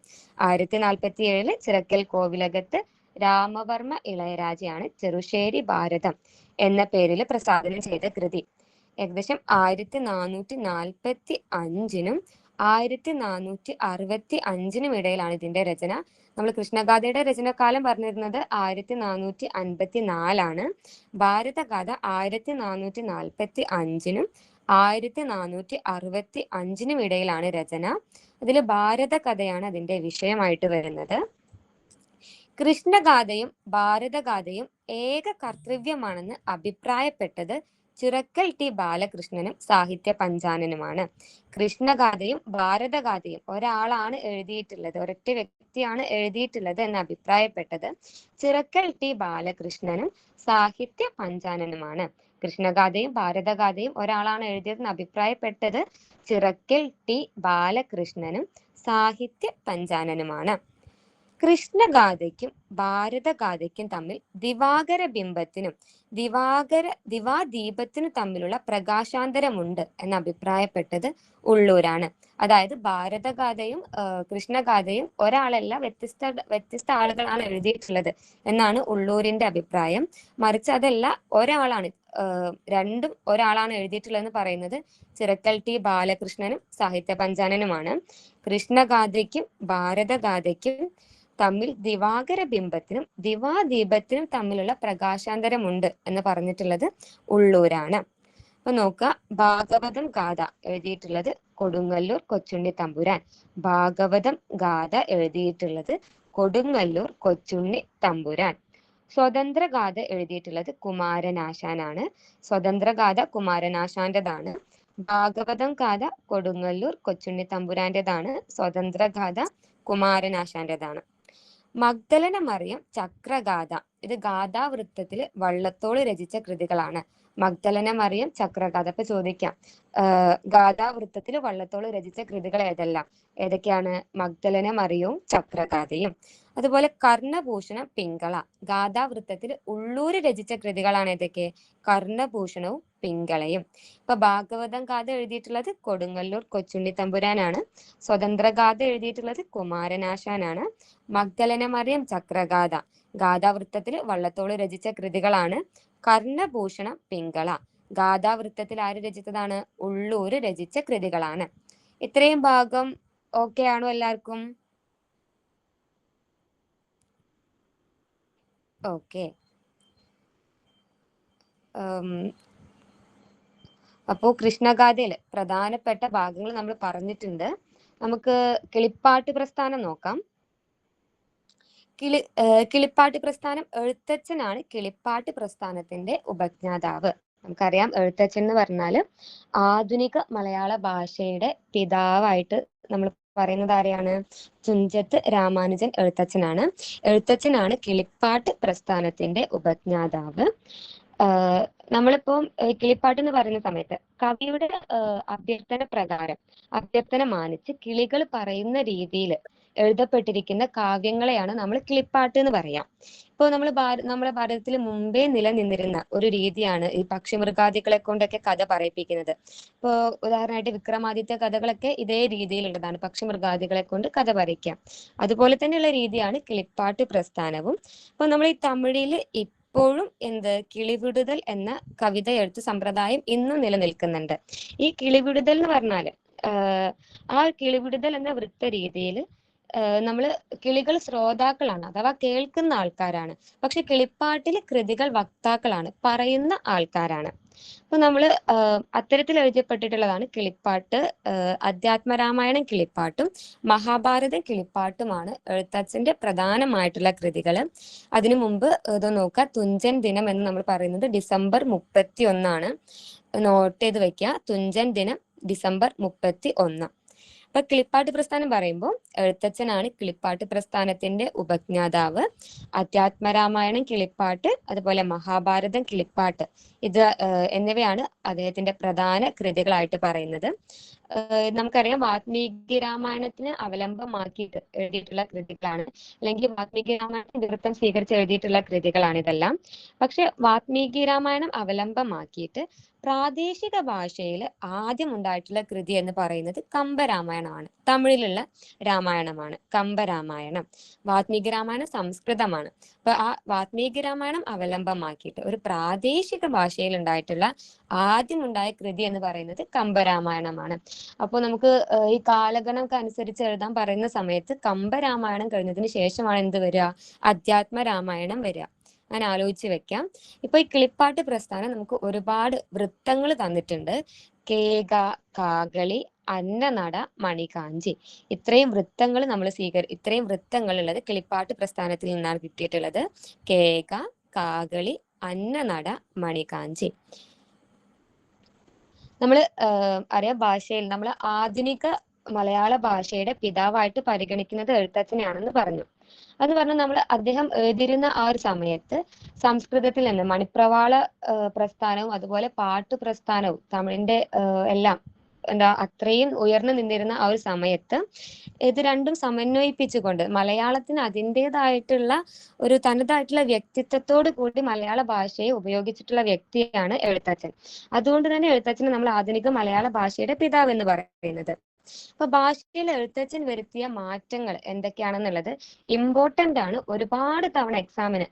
1047 ചിറക്കൽ കോവിലകത്ത് രാമവർമ്മ ഇളയരാജയാണ് ചെറുശ്ശേരി ഭാരതം എന്ന പേരിൽ പ്രസാദനം ചെയ്ത കൃതി. ഏകദേശം 1445 1465 ഇടയിലാണ് ഇതിന്റെ രചന. നമ്മൾ കൃഷ്ണഗാഥയുടെ രചനകാലം പറഞ്ഞിരുന്നത് 1454 ഭാരതഗാഥ 1445 1465 ഇടയിലാണ് രചന. അതിൽ ഭാരതകഥയാണ് അതിന്റെ വിഷയമായിട്ട് വരുന്നത്. കൃഷ്ണഗാഥയും ഭാരതഗാഥയും ഏക കർത്തവ്യമാണെന്ന് അഭിപ്രായപ്പെട്ടത് ചിറക്കൽ ടി ബാലകൃഷ്ണനും സാഹിത്യ പഞ്ചാനനുമാണ്. കൃഷ്ണഗാഥയും ഭാരതഗാഥയും ഒരാളാണ് എഴുതിയിട്ടുള്ളത്, ഒരൊറ്റ വ്യക്തിയാണ് എഴുതിയിട്ടുള്ളത് എന്ന് അഭിപ്രായപ്പെട്ടത് ചിറക്കൽ ടി ബാലകൃഷ്ണനും സാഹിത്യ പഞ്ചാനനുമാണ്. കൃഷ്ണഗാഥയും ഭാരതഗാഥയും ഒരാളാണ് എഴുതിയതെന്ന് അഭിപ്രായപ്പെട്ടത് ചിറക്കൽ ടി ബാലകൃഷ്ണനും സാഹിത്യ പഞ്ചാനനുമാണ്. കൃഷ്ണഗാഥയ്ക്കും ഭാരതഗാഥയ്ക്കും തമ്മിൽ ദിവാകര ബിംബത്തിനും ദിവാദീപത്തിനും തമ്മിലുള്ള പ്രകാശാന്തരമുണ്ട് എന്ന് അഭിപ്രായപ്പെട്ടത് ഉള്ളൂരാണ്. അതായത് ഭാരതഗാഥയും കൃഷ്ണഗാഥയും ഒരാളല്ല, വ്യത്യസ്ത ആളുകളാണ് എഴുതിയിട്ടുള്ളത് എന്നാണ് ഉള്ളൂരിന്റെ അഭിപ്രായം. മറിച്ച് അതല്ല, ഒരാളാണ്, രണ്ടും ഒരാളാണ് എഴുതിയിട്ടുള്ളതെന്ന് പറയുന്നത് ചിറക്കൽ ടി ബാലകൃഷ്ണനും സാഹിത്യ പഞ്ചാനനുമാണ്. കൃഷ്ണഗാഥയ്ക്കും ഭാരതഗാഥയ്ക്കും തമ്മിൽ ദിവാകര ബിംബത്തിനും ദിവാദീപത്തിനും തമ്മിലുള്ള പ്രകാശാന്തരമുണ്ട് എന്ന് പറഞ്ഞിട്ടുള്ളത് ഉള്ളൂരാണ്. അപ്പൊ നോക്കുക, ഭാഗവതം ഗാഥ എഴുതിയിട്ടുള്ളത് കൊടുങ്ങല്ലൂർ കൊച്ചുണ്ണി തമ്പുരാൻ. ഭാഗവതം ഗാഥ എഴുതിയിട്ടുള്ളത് കൊടുങ്ങല്ലൂർ കൊച്ചുണ്ണി തമ്പുരാൻ. സ്വതന്ത്ര ഗാഥ എഴുതിയിട്ടുള്ളത് കുമാരനാശാനാണ്. സ്വതന്ത്ര ഗാഥ കുമാരനാശാന്റേതാണ്. ഭാഗവതം ഗാഥ കൊടുങ്ങല്ലൂർ കൊച്ചുണ്ണി തമ്പുരാന്റേതാണ്. സ്വതന്ത്ര ഗാഥ കുമാരനാശാന്റേതാണ്. മഗ്ദലന മറിയം ചക്രഗാഥ, ഇത് ഗാഥാവൃത്തത്തിൽ വള്ളത്തോൾ രചിച്ച കൃതികളാണ്. മഗ്ദലന മറിയം ചക്രഗാഥ. അപ്പൊ ചോദിക്കാം, ഗാഥാവൃത്തത്തിൽ വള്ളത്തോൾ രചിച്ച കൃതികൾ ഏതൊക്കെയാണ്? മഗ്ദലന മറിയവും ചക്രഗാഥയും. അതുപോലെ കർണഭൂഷണം പിങ്കള, ഗാഥാവൃത്തത്തിൽ ഉള്ളൂര് രചിച്ച കൃതികളാണ് ഏതൊക്കെ? കർണഭൂഷണവും പിങ്കളയും. ഇപ്പൊ ഭാഗവതം ഗാഥ എഴുതിയിട്ടുള്ളത് കൊടുങ്ങല്ലൂർ കൊച്ചുണ്ണി തമ്പുരാനാണ്. സ്വതന്ത്ര ഗാഥ എഴുതിയിട്ടുള്ളത് കുമാരനാശാനാണ്. മഗ്ദലന മറിയം ചക്രഗാഥ ഗാഥാവൃത്തത്തിൽ വള്ളത്തോൾ രചിച്ച കൃതികളാണ്. കർണഭൂഷണം പിങ്കള ഗാഥാവൃത്തത്തിൽ ആര് രചിച്ചതാണ്? ഉള്ളൂര് രചിച്ച കൃതികളാണ്. ഇത്രയും ഭാഗം ഓക്കെ ആണോ എല്ലാവർക്കും? ഓക്കെ. അപ്പോ കൃഷ്ണഗാഥയിൽ പ്രധാനപ്പെട്ട ഭാഗങ്ങൾ നമ്മൾ പറഞ്ഞിട്ടുണ്ട്. നമുക്ക് കിളിപ്പാട്ട് പ്രസ്ഥാനം നോക്കാം. കിളിപ്പാട്ട് പ്രസ്ഥാനം, എഴുത്തച്ഛനാണ് കിളിപ്പാട്ട് പ്രസ്ഥാനത്തിന്റെ ഉപജ്ഞാതാവ്. നമുക്കറിയാം, എഴുത്തച്ഛൻ എന്ന് പറഞ്ഞാല് ആധുനിക മലയാള ഭാഷയുടെ പിതാവായിട്ട് നമ്മൾ പറയുന്നത് ആരെയാണ്? തുഞ്ചത്ത് രാമാനുജൻ എഴുത്തച്ഛനാണ്. എഴുത്തച്ഛനാണ് കിളിപ്പാട്ട് പ്രസ്ഥാനത്തിന്റെ ഉപജ്ഞാതാവ്. നമ്മളിപ്പം കിളിപ്പാട്ട് എന്ന് പറയുന്ന സമയത്ത് കവിയുടെ അഭ്യർത്ഥന മാനിച്ച് കിളികൾ പറയുന്ന രീതിയിൽ എഴുതപ്പെട്ടിരിക്കുന്ന കാവ്യങ്ങളെയാണ് നമ്മൾ കിളിപ്പാട്ട് എന്ന് പറയാം. ഇപ്പോൾ നമ്മളെ ഭാരതത്തിൽ മുമ്പേ നിലനിന്നിരുന്ന ഒരു രീതിയാണ് ഈ പക്ഷിമൃഗാദികളെ കൊണ്ടൊക്കെ കഥ പറയിപ്പിക്കുന്നത്. ഇപ്പോൾ ഉദാഹരണമായിട്ട് വിക്രമാദിത്യ കഥകളൊക്കെ ഇതേ രീതിയിലുള്ളതാണ്, പക്ഷിമൃഗാദികളെ കൊണ്ട് കഥ പറയിക്കാം. അതുപോലെ തന്നെയുള്ള രീതിയാണ് കിളിപ്പാട്ട് പ്രസ്ഥാനവും. അപ്പൊ നമ്മൾ ഈ തമിഴിൽ ഇപ്പോഴും കിളിവിടുതൽ എന്ന കവിത എഴുത്ത് സമ്പ്രദായം ഇന്നും നിലനിൽക്കുന്നുണ്ട്. ഈ കിളിവിടുതൽ എന്ന് പറഞ്ഞാല് ആ കിളിവിടുതൽ എന്ന വൃത്ത രീതിയിൽ നമ്മള് കിളികൾ ശ്രോതാക്കളാണ്, അഥവാ കേൾക്കുന്ന ആൾക്കാരാണ്. പക്ഷെ കിളിപ്പാട്ടിൽ കൃതികൾ വക്താക്കളാണ്, പറയുന്ന ആൾക്കാരാണ്. അപ്പൊ നമ്മള് അത്തരത്തിൽ എഴുതപ്പെട്ടിട്ടുള്ളതാണ് കിളിപ്പാട്ട്. അധ്യാത്മരാമായണം കിളിപ്പാട്ടും മഹാഭാരതം കിളിപ്പാട്ടുമാണ് എഴുത്തച്ഛന്റെ പ്രധാനമായിട്ടുള്ള കൃതികൾ. അതിനു മുമ്പ് ഇത് നോക്കുക, തുഞ്ചൻ ദിനം എന്ന് നമ്മൾ പറയുന്നത് ഡിസംബർ 31. നോട്ട് ചെയ്ത് വെക്കുക, തുഞ്ചൻ ദിനം ഡിസംബർ 31. അപ്പൊ കിളിപ്പാട്ട് പ്രസ്ഥാനം പറയുമ്പോൾ എഴുത്തച്ഛനാണ് കിളിപ്പാട്ട് പ്രസ്ഥാനത്തിന്റെ ഉപജ്ഞാതാവ്. അധ്യാത്മരാമായണം കിളിപ്പാട്ട്, അതുപോലെ മഹാഭാരതം കിളിപ്പാട്ട്, ഇത് എന്നിവയാണ് അദ്ദേഹത്തിന്റെ പ്രധാന കൃതികളായിട്ട് പറയുന്നത്. നമുക്കറിയാം വാൽമീകി രാമായണത്തിന് അവലംബമാക്കിയിട്ട് എഴുതിയിട്ടുള്ള കൃതികളാണ്, അല്ലെങ്കിൽ വാൽമീകി രാമായണത്തിന് ഇതിവൃത്തം സ്വീകരിച്ച് എഴുതിയിട്ടുള്ള കൃതികളാണ് ഇതെല്ലാം. പക്ഷെ വാൽമീകി രാമായണം അവലംബമാക്കിയിട്ട് പ്രാദേശിക ഭാഷയിൽ ആദ്യം ഉണ്ടായിട്ടുള്ള കൃതി എന്ന് പറയുന്നത് കമ്പരാമായണമാണ്. തമിഴിലുള്ള രാമായണമാണ് കമ്പരാമായണം. വാൽമീകി രാമായണം സംസ്കൃതമാണ്. അപ്പൊ ആ വാൽമീകി രാമായണം അവലംബമാക്കിയിട്ട് ഒരു പ്രാദേശിക ഭാഷയിൽ ഉണ്ടായിട്ടുള്ള ആദ്യം ഉണ്ടായ കൃതി എന്ന് പറയുന്നത് കമ്പരാമായണമാണ്. അപ്പോൾ നമുക്ക് ഈ കാലഗണനക്ക് അനുസരിച്ച് എഴുതാൻ പറയുന്ന സമയത്ത് കമ്പരാമായണം കഴിഞ്ഞതിന് ശേഷമാണ് എന്ത് വരിക? അധ്യാത്മ രാമായണം വരിക. അങ്ങനെ ആലോചിച്ച് വെക്കാം. ഇപ്പൊ ഈ കിളിപ്പാട്ട് പ്രസ്ഥാനം നമുക്ക് ഒരുപാട് വൃത്തങ്ങൾ തന്നിട്ടുണ്ട്. കേക, കാകളി, അന്നനട, മണികാഞ്ചി. ഇത്രയും വൃത്തങ്ങൾ നമ്മൾ ഇത്രയും വൃത്തങ്ങൾ ഉള്ളത് കിളിപ്പാട്ട് പ്രസ്ഥാനത്തിൽ നിന്നാണ് കിട്ടിയിട്ടുള്ളത്. കേക, കാകളി, അന്നനട, മണികാഞ്ചി. നമ്മൾ അറിയാം, ഭാഷയിൽ നമ്മൾ ആധുനിക മലയാള ഭാഷയുടെ പിതാവായിട്ട് പരിഗണിക്കുന്നത് എഴുത്തച്ഛനെയാണെന്ന് പറഞ്ഞു. അത് പറഞ്ഞാൽ നമ്മൾ അദ്ദേഹം എഴുതിയിരുന്ന ആ ഒരു സമയത്ത് സംസ്കൃതത്തിൽ നിന്ന് മണിപ്രവാള പ്രസ്ഥാനവും അതുപോലെ പാട്ടു പ്രസ്ഥാനവും തമിഴിന്റെ എല്ലാം അത്രയും ഉയർന്നു നിന്നിരുന്ന ആ ഒരു സമയത്ത് ഇത് രണ്ടും സമന്വയിപ്പിച്ചുകൊണ്ട് മലയാളത്തിന് അതിൻ്റെതായിട്ടുള്ള ഒരു തനതായിട്ടുള്ള വ്യക്തിത്വത്തോട് കൂടി മലയാള ഭാഷയെ ഉപയോഗിച്ചിട്ടുള്ള വ്യക്തിയാണ് എഴുത്തച്ഛൻ. അതുകൊണ്ട് തന്നെ എഴുത്തച്ഛനെ നമ്മൾ ആധുനിക മലയാള ഭാഷയുടെ പിതാവ് എന്ന് പറയുന്നത്. അപ്പൊ ഭാഷയിൽ എഴുത്തച്ഛൻ വരുത്തിയ മാറ്റങ്ങൾ എന്തൊക്കെയാണെന്നുള്ളത് ഇമ്പോർട്ടന്റ് ആണ്. ഒരുപാട് തവണ എക്സാമിന്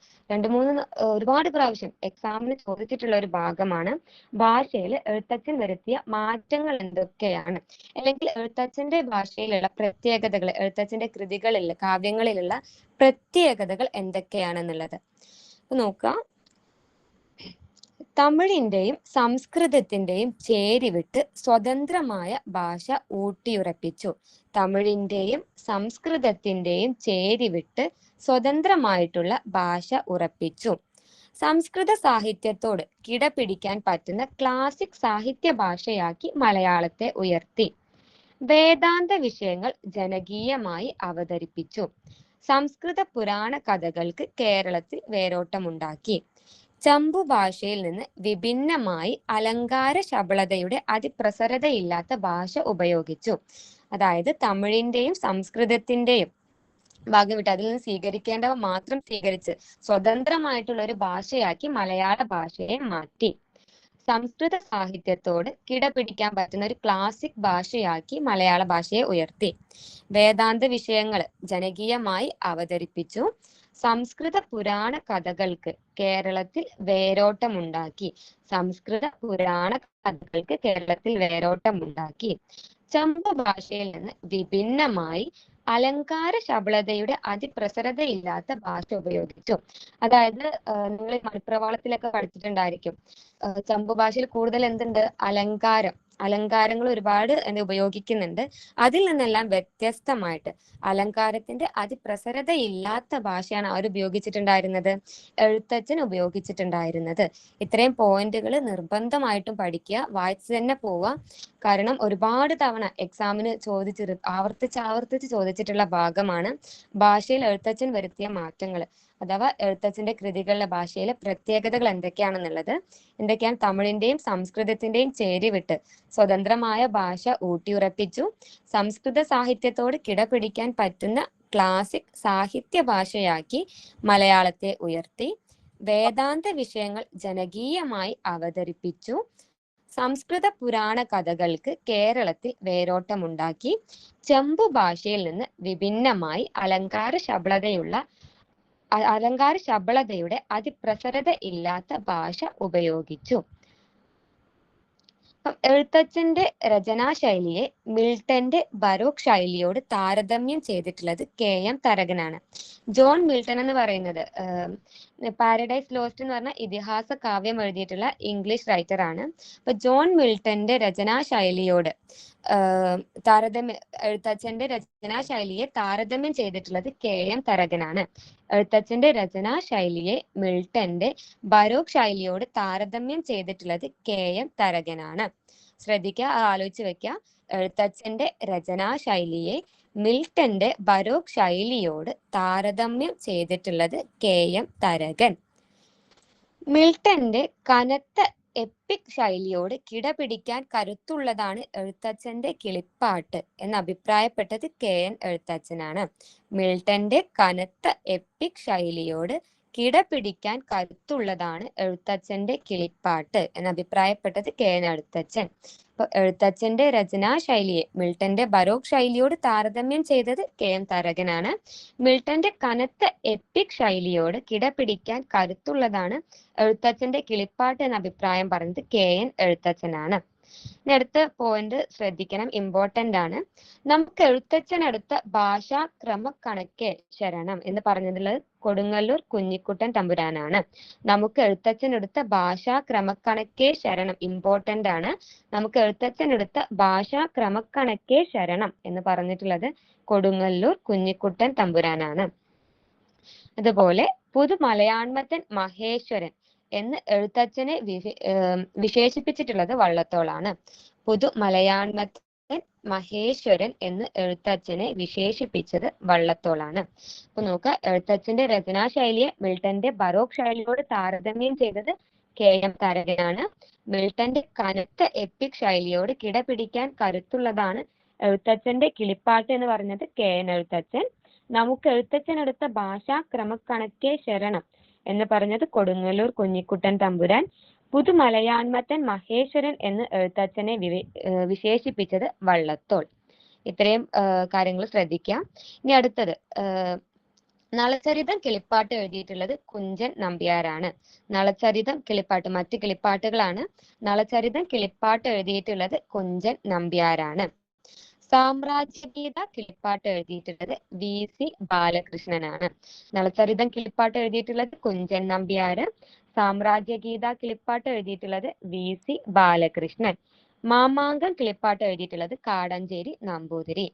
ഒരുപാട് പ്രാവശ്യം എക്സാമിന് ചോദിച്ചിട്ടുള്ള ഒരു ഭാഗമാണ്. ഭാഷയിൽ എഴുത്തച്ഛൻ വരുത്തിയ മാറ്റങ്ങൾ എന്തൊക്കെയാണ്, അല്ലെങ്കിൽ എഴുത്തച്ഛന്റെ ഭാഷയിലുള്ള പ്രത്യേകതകൾ, എഴുത്തച്ഛന്റെ കൃതികളിൽ കാവ്യങ്ങളിലുള്ള പ്രത്യേകതകൾ എന്തൊക്കെയാണെന്നുള്ളത് നോക്കാം. തമിഴിന്റെയും സംസ്കൃതത്തിന്റെയും ചേരിവിട്ട് സ്വതന്ത്രമായ ഭാഷ ഊട്ടിയുറപ്പിച്ചു. തമിഴിന്റെയും സംസ്കൃതത്തിന്റെയും ചേരിവിട്ട് സ്വതന്ത്രമായിട്ടുള്ള ഭാഷ ഉറപ്പിച്ചു. സംസ്കൃത സാഹിത്യത്തോട് കിടപിടിക്കാൻ പറ്റുന്ന ക്ലാസിക് സാഹിത്യ ഭാഷയാക്കി മലയാളത്തെ ഉയർത്തി. വേദാന്ത വിഷയങ്ങൾ ജനകീയമായി അവതരിപ്പിച്ചു. സംസ്കൃത പുരാണ കഥകൾക്ക് കേരളത്തിൽ വേരോട്ടമുണ്ടാക്കി. ചമ്പു ഭാഷയിൽ നിന്ന് വിഭിന്നമായി അലങ്കാര ശബളതയുടെ അതിപ്രസരതയില്ലാത്ത ഭാഷ ഉപയോഗിച്ചു. അതായത് തമിഴിന്റെയും സംസ്കൃതത്തിന്റെയും ഭാഗം വിട്ട് അതിൽ നിന്ന് സ്വീകരിക്കേണ്ടവ മാത്രം സ്വീകരിച്ച് സ്വതന്ത്രമായിട്ടുള്ള ഒരു ഭാഷയാക്കി മലയാള ഭാഷയെ മാറ്റി. സംസ്കൃത സാഹിത്യത്തോട് കിടപിടിക്കാൻ പറ്റുന്ന ഒരു ക്ലാസിക് ഭാഷയാക്കി മലയാള ഭാഷയെ ഉയർത്തി. വേദാന്ത വിഷയങ്ങൾ ജനകീയമായി അവതരിപ്പിച്ചു. സംസ്കൃത പുരാണ കഥകൾക്ക് കേരളത്തിൽ വേരോട്ടമുണ്ടാക്കി. സംസ്കൃത പുരാണ കഥകൾക്ക് കേരളത്തിൽ വേരോട്ടമുണ്ടാക്കി. ചമ്പു ഭാഷയിൽ നിന്ന് വിഭിന്നമായി അലങ്കാര ശബളതയുടെ അതിപ്രസരതയില്ലാത്ത ഭാഷ ഉപയോഗിച്ചു. അതായത് നിങ്ങൾ മണിപ്രവാളത്തിലൊക്കെ പഠിച്ചിട്ടുണ്ടായിരിക്കും, ചമ്പു ഭാഷയിൽ കൂടുതൽ എന്തുണ്ട്? അലങ്കാരങ്ങൾ ഒരുപാട് ഉപയോഗിക്കുന്നുണ്ട്. അതിൽ നിന്നെല്ലാം വ്യത്യസ്തമായിട്ട് അലങ്കാരത്തിന്റെ അതിപ്രസരതയില്ലാത്ത ഭാഷയാണ് അവർ ഉപയോഗിച്ചിട്ടുണ്ടായിരുന്നത്, എഴുത്തച്ഛൻ ഉപയോഗിച്ചിട്ടുണ്ടായിരുന്നത്. ഇത്രയും പോയിന്റുകൾ നിർബന്ധമായിട്ടും പഠിക്കുക, വായിച്ചു തന്നെ പോവുക. കാരണം ഒരുപാട് തവണ എക്സാമിന് ആവർത്തിച്ച് ചോദിച്ചിട്ടുള്ള ഭാഗമാണ് ഭാഷയിൽ എഴുത്തച്ഛൻ വരുത്തിയ മാറ്റങ്ങൾ, അഥവാ എഴുത്തച്ഛന്റെ കൃതികളിലെ ഭാഷയിലെ പ്രത്യേകതകൾ എന്തൊക്കെയാണെന്നുള്ളത്. എന്തൊക്കെയാണ്? തമിഴിന്റെയും സംസ്കൃതത്തിന്റെയും ചേരിവിട്ട് സ്വതന്ത്രമായ ഭാഷ ഊട്ടിയുറപ്പിച്ചു. സംസ്കൃത സാഹിത്യത്തോട് കിടപിടിക്കാൻ പറ്റുന്ന ക്ലാസിക് സാഹിത്യ ഭാഷയാക്കി മലയാളത്തെ ഉയർത്തി. വേദാന്ത വിഷയങ്ങൾ ജനകീയമായി അവതരിപ്പിച്ചു. സംസ്കൃത പുരാണ കഥകൾക്ക് കേരളത്തിൽ വേരോട്ടമുണ്ടാക്കി. ചെമ്പു ഭാഷയിൽ നിന്ന് വിഭിന്നമായി അലങ്കാര ശബളതയുടെ അതിപ്രസരത ഇല്ലാത്ത ഭാഷ ഉപയോഗിച്ചു. എഴുത്തച്ഛന്റെ രചനാശൈലിയെ മിൽട്ടന്റെ ബരോക്ക് ശൈലിയോട് താരതമ്യം ചെയ്തിട്ടുള്ളത് KM തരകനാണ്. ജോൺ മിൽട്ടൺ എന്ന് പറയുന്നത് പാരഡൈസ് ലോസ്റ്റ് എന്ന് പറഞ്ഞ ഇതിഹാസ കാവ്യം എഴുതിയിട്ടുള്ള ഇംഗ്ലീഷ് റൈറ്റർ ആണ്. അപ്പൊ ജോൺ മിൽട്ടന്റെ രചനാശൈലിയോട് എഴുത്തച്ഛന്റെ രചനാശൈലിയെ താരതമ്യം ചെയ്തിട്ടുള്ളത് KM തരകനാണ്. എഴുത്തച്ഛന്റെ രചനാശൈലിയെ മിൽട്ടന്റെ ബരോക്ക് ശൈലിയോട് താരതമ്യം ചെയ്തിട്ടുള്ളത് KM തരകനാണ്. ശ്രദ്ധിക്കുക, ആലോചിച്ച് വെക്കുക. എഴുത്തച്ഛന്റെ രചനാശൈലിയെ മിൽട്ടന്റെ ബരോക്ക് ശൈലിയോട് താരതമ്യം ചെയ്തിട്ടുള്ളത് KM തരകൻ. മിൽട്ടന്റെ കനത്ത എപ്പിക് ശൈലിയോട് കിടപിടിക്കാൻ കരുത്തുള്ളതാണ് എഴുത്തച്ഛന്റെ കിളിപ്പാട്ട് എന്ന് അഭിപ്രായപ്പെട്ടത് KN എഴുത്തച്ഛനാണ്. മിൽട്ടന്റെ കനത്ത എപ്പിക് ശൈലിയോട് കിടപിടിക്കാൻ കരുത്തുള്ളതാണ് എഴുത്തച്ഛന്റെ കിളിപ്പാട്ട് എന്ന് അഭിപ്രായപ്പെട്ടത് KN എഴുത്തച്ഛൻ. അപ്പൊ എഴുത്തച്ഛന്റെ രചനാ ശൈലിയെ മിൽട്ടന്റെ ബരോക്ക് ശൈലിയോട് താരതമ്യം ചെയ്തത് KM തരകനാണ്. മിൽട്ടന്റെ കനത്ത എപ്പിക് ശൈലിയോട് കിടപിടിക്കാൻ കരുത്തുള്ളതാണ് എഴുത്തച്ഛന്റെ കിളിപ്പാട്ട് എന്ന അഭിപ്രായം പറഞ്ഞത് KN എഴുത്തച്ഛനാണ്. ഇനി അടുത്ത പോയിന്റ് ശ്രദ്ധിക്കണം, ഇമ്പോർട്ടന്റ് ആണ്. നമുക്ക് എഴുത്തച്ഛൻ എടുത്ത ഭാഷാ ക്രമക്കണക്കെ ശരണം എന്ന് പറഞ്ഞതിലുള്ളത് കൊടുങ്ങല്ലൂർ കുഞ്ഞിക്കുട്ടൻ തമ്പുരാനാണ്. നമുക്ക് എഴുത്തച്ഛൻ എടുത്ത ഭാഷാ ക്രമക്കണക്കെ ശരണം, ഇമ്പോർട്ടന്റ് ആണ്. നമുക്ക് എഴുത്തച്ഛൻ എടുത്ത ഭാഷാ ക്രമക്കണക്കെ ശരണം എന്ന് പറഞ്ഞിട്ടുള്ളത് കൊടുങ്ങല്ലൂർ കുഞ്ഞിക്കുട്ടൻ തമ്പുരാനാണ്. അതുപോലെ പുതു മലയാണ്മത്തൻ മഹേശ്വരൻ എന്ന് എഴുത്തച്ഛനെ വിശേഷിപ്പിച്ചിട്ടുള്ളത് വള്ളത്തോളാണ്. പുതു മലയാണ്മത്തൻ മഹേശ്വരൻ എന്ന് എഴുത്തച്ഛനെ വിശേഷിപ്പിച്ചത് വള്ളത്തോളാണ്. അപ്പൊ നോക്കുക, എഴുത്തച്ഛന്റെ രചനാശൈലിയെ മിൽട്ടന്റെ ബറോക്ക് ശൈലിയോട് താരതമ്യം ചെയ്തത് KM തരകനാണ്. മിൽട്ടന്റെ കനത്ത എപ്പിക് ശൈലിയോട് കിടപിടിക്കാൻ കരുത്തുള്ളതാണ് എഴുത്തച്ഛന്റെ കിളിപ്പാട്ട് എന്ന് പറഞ്ഞത് KN എഴുത്തച്ഛൻ. നമുക്ക് എഴുത്തച്ഛൻ എടുത്ത ഭാഷാ ക്രമക്കണക്കെ ശരണം എന്ന് പറഞ്ഞത് കൊടുങ്ങല്ലൂർ കുഞ്ഞിക്കുട്ടൻ തമ്പുരാൻ. പുതു മലയാണ്മത്തൻ മഹേശ്വരൻ എന്ന് എഴുത്തച്ഛനെ വിശേഷിപ്പിച്ചത് വള്ളത്തോൾ. ഇത്രയും കാര്യങ്ങൾ ശ്രദ്ധിക്കാം. ഇനി അടുത്തത് നളചരിതം കിളിപ്പാട്ട് എഴുതിയിട്ടുള്ളത് കുഞ്ചൻ നമ്പ്യാരാണ്. നളചരിതം കിളിപ്പാട്ട് മറ്റ് കിളിപ്പാട്ടുകളാണ്. നളചരിതം കിളിപ്പാട്ട് എഴുതിയിട്ടുള്ളത് കുഞ്ചൻ നമ്പ്യാരാണ്. സാമ്രാജ്യഗീത കിളിപ്പാട്ട് എഴുതിയിട്ടുള്ളത് VC ബാലകൃഷ്ണനാണ്. നളചരിതം കിളിപ്പാട്ട് എഴുതിയിട്ടുള്ളത് കുഞ്ചൻ നമ്പ്യാര്. സാമ്രാജ്യഗീത കിളിപ്പാട്ട് എഴുതിയിട്ടുള്ളത് VC ബാലകൃഷ്ണൻ. മാമാങ്കം കിളിപ്പാട്ട് എഴുതിയിട്ടുള്ളത് കാടഞ്ചേരി നമ്പൂതിരി.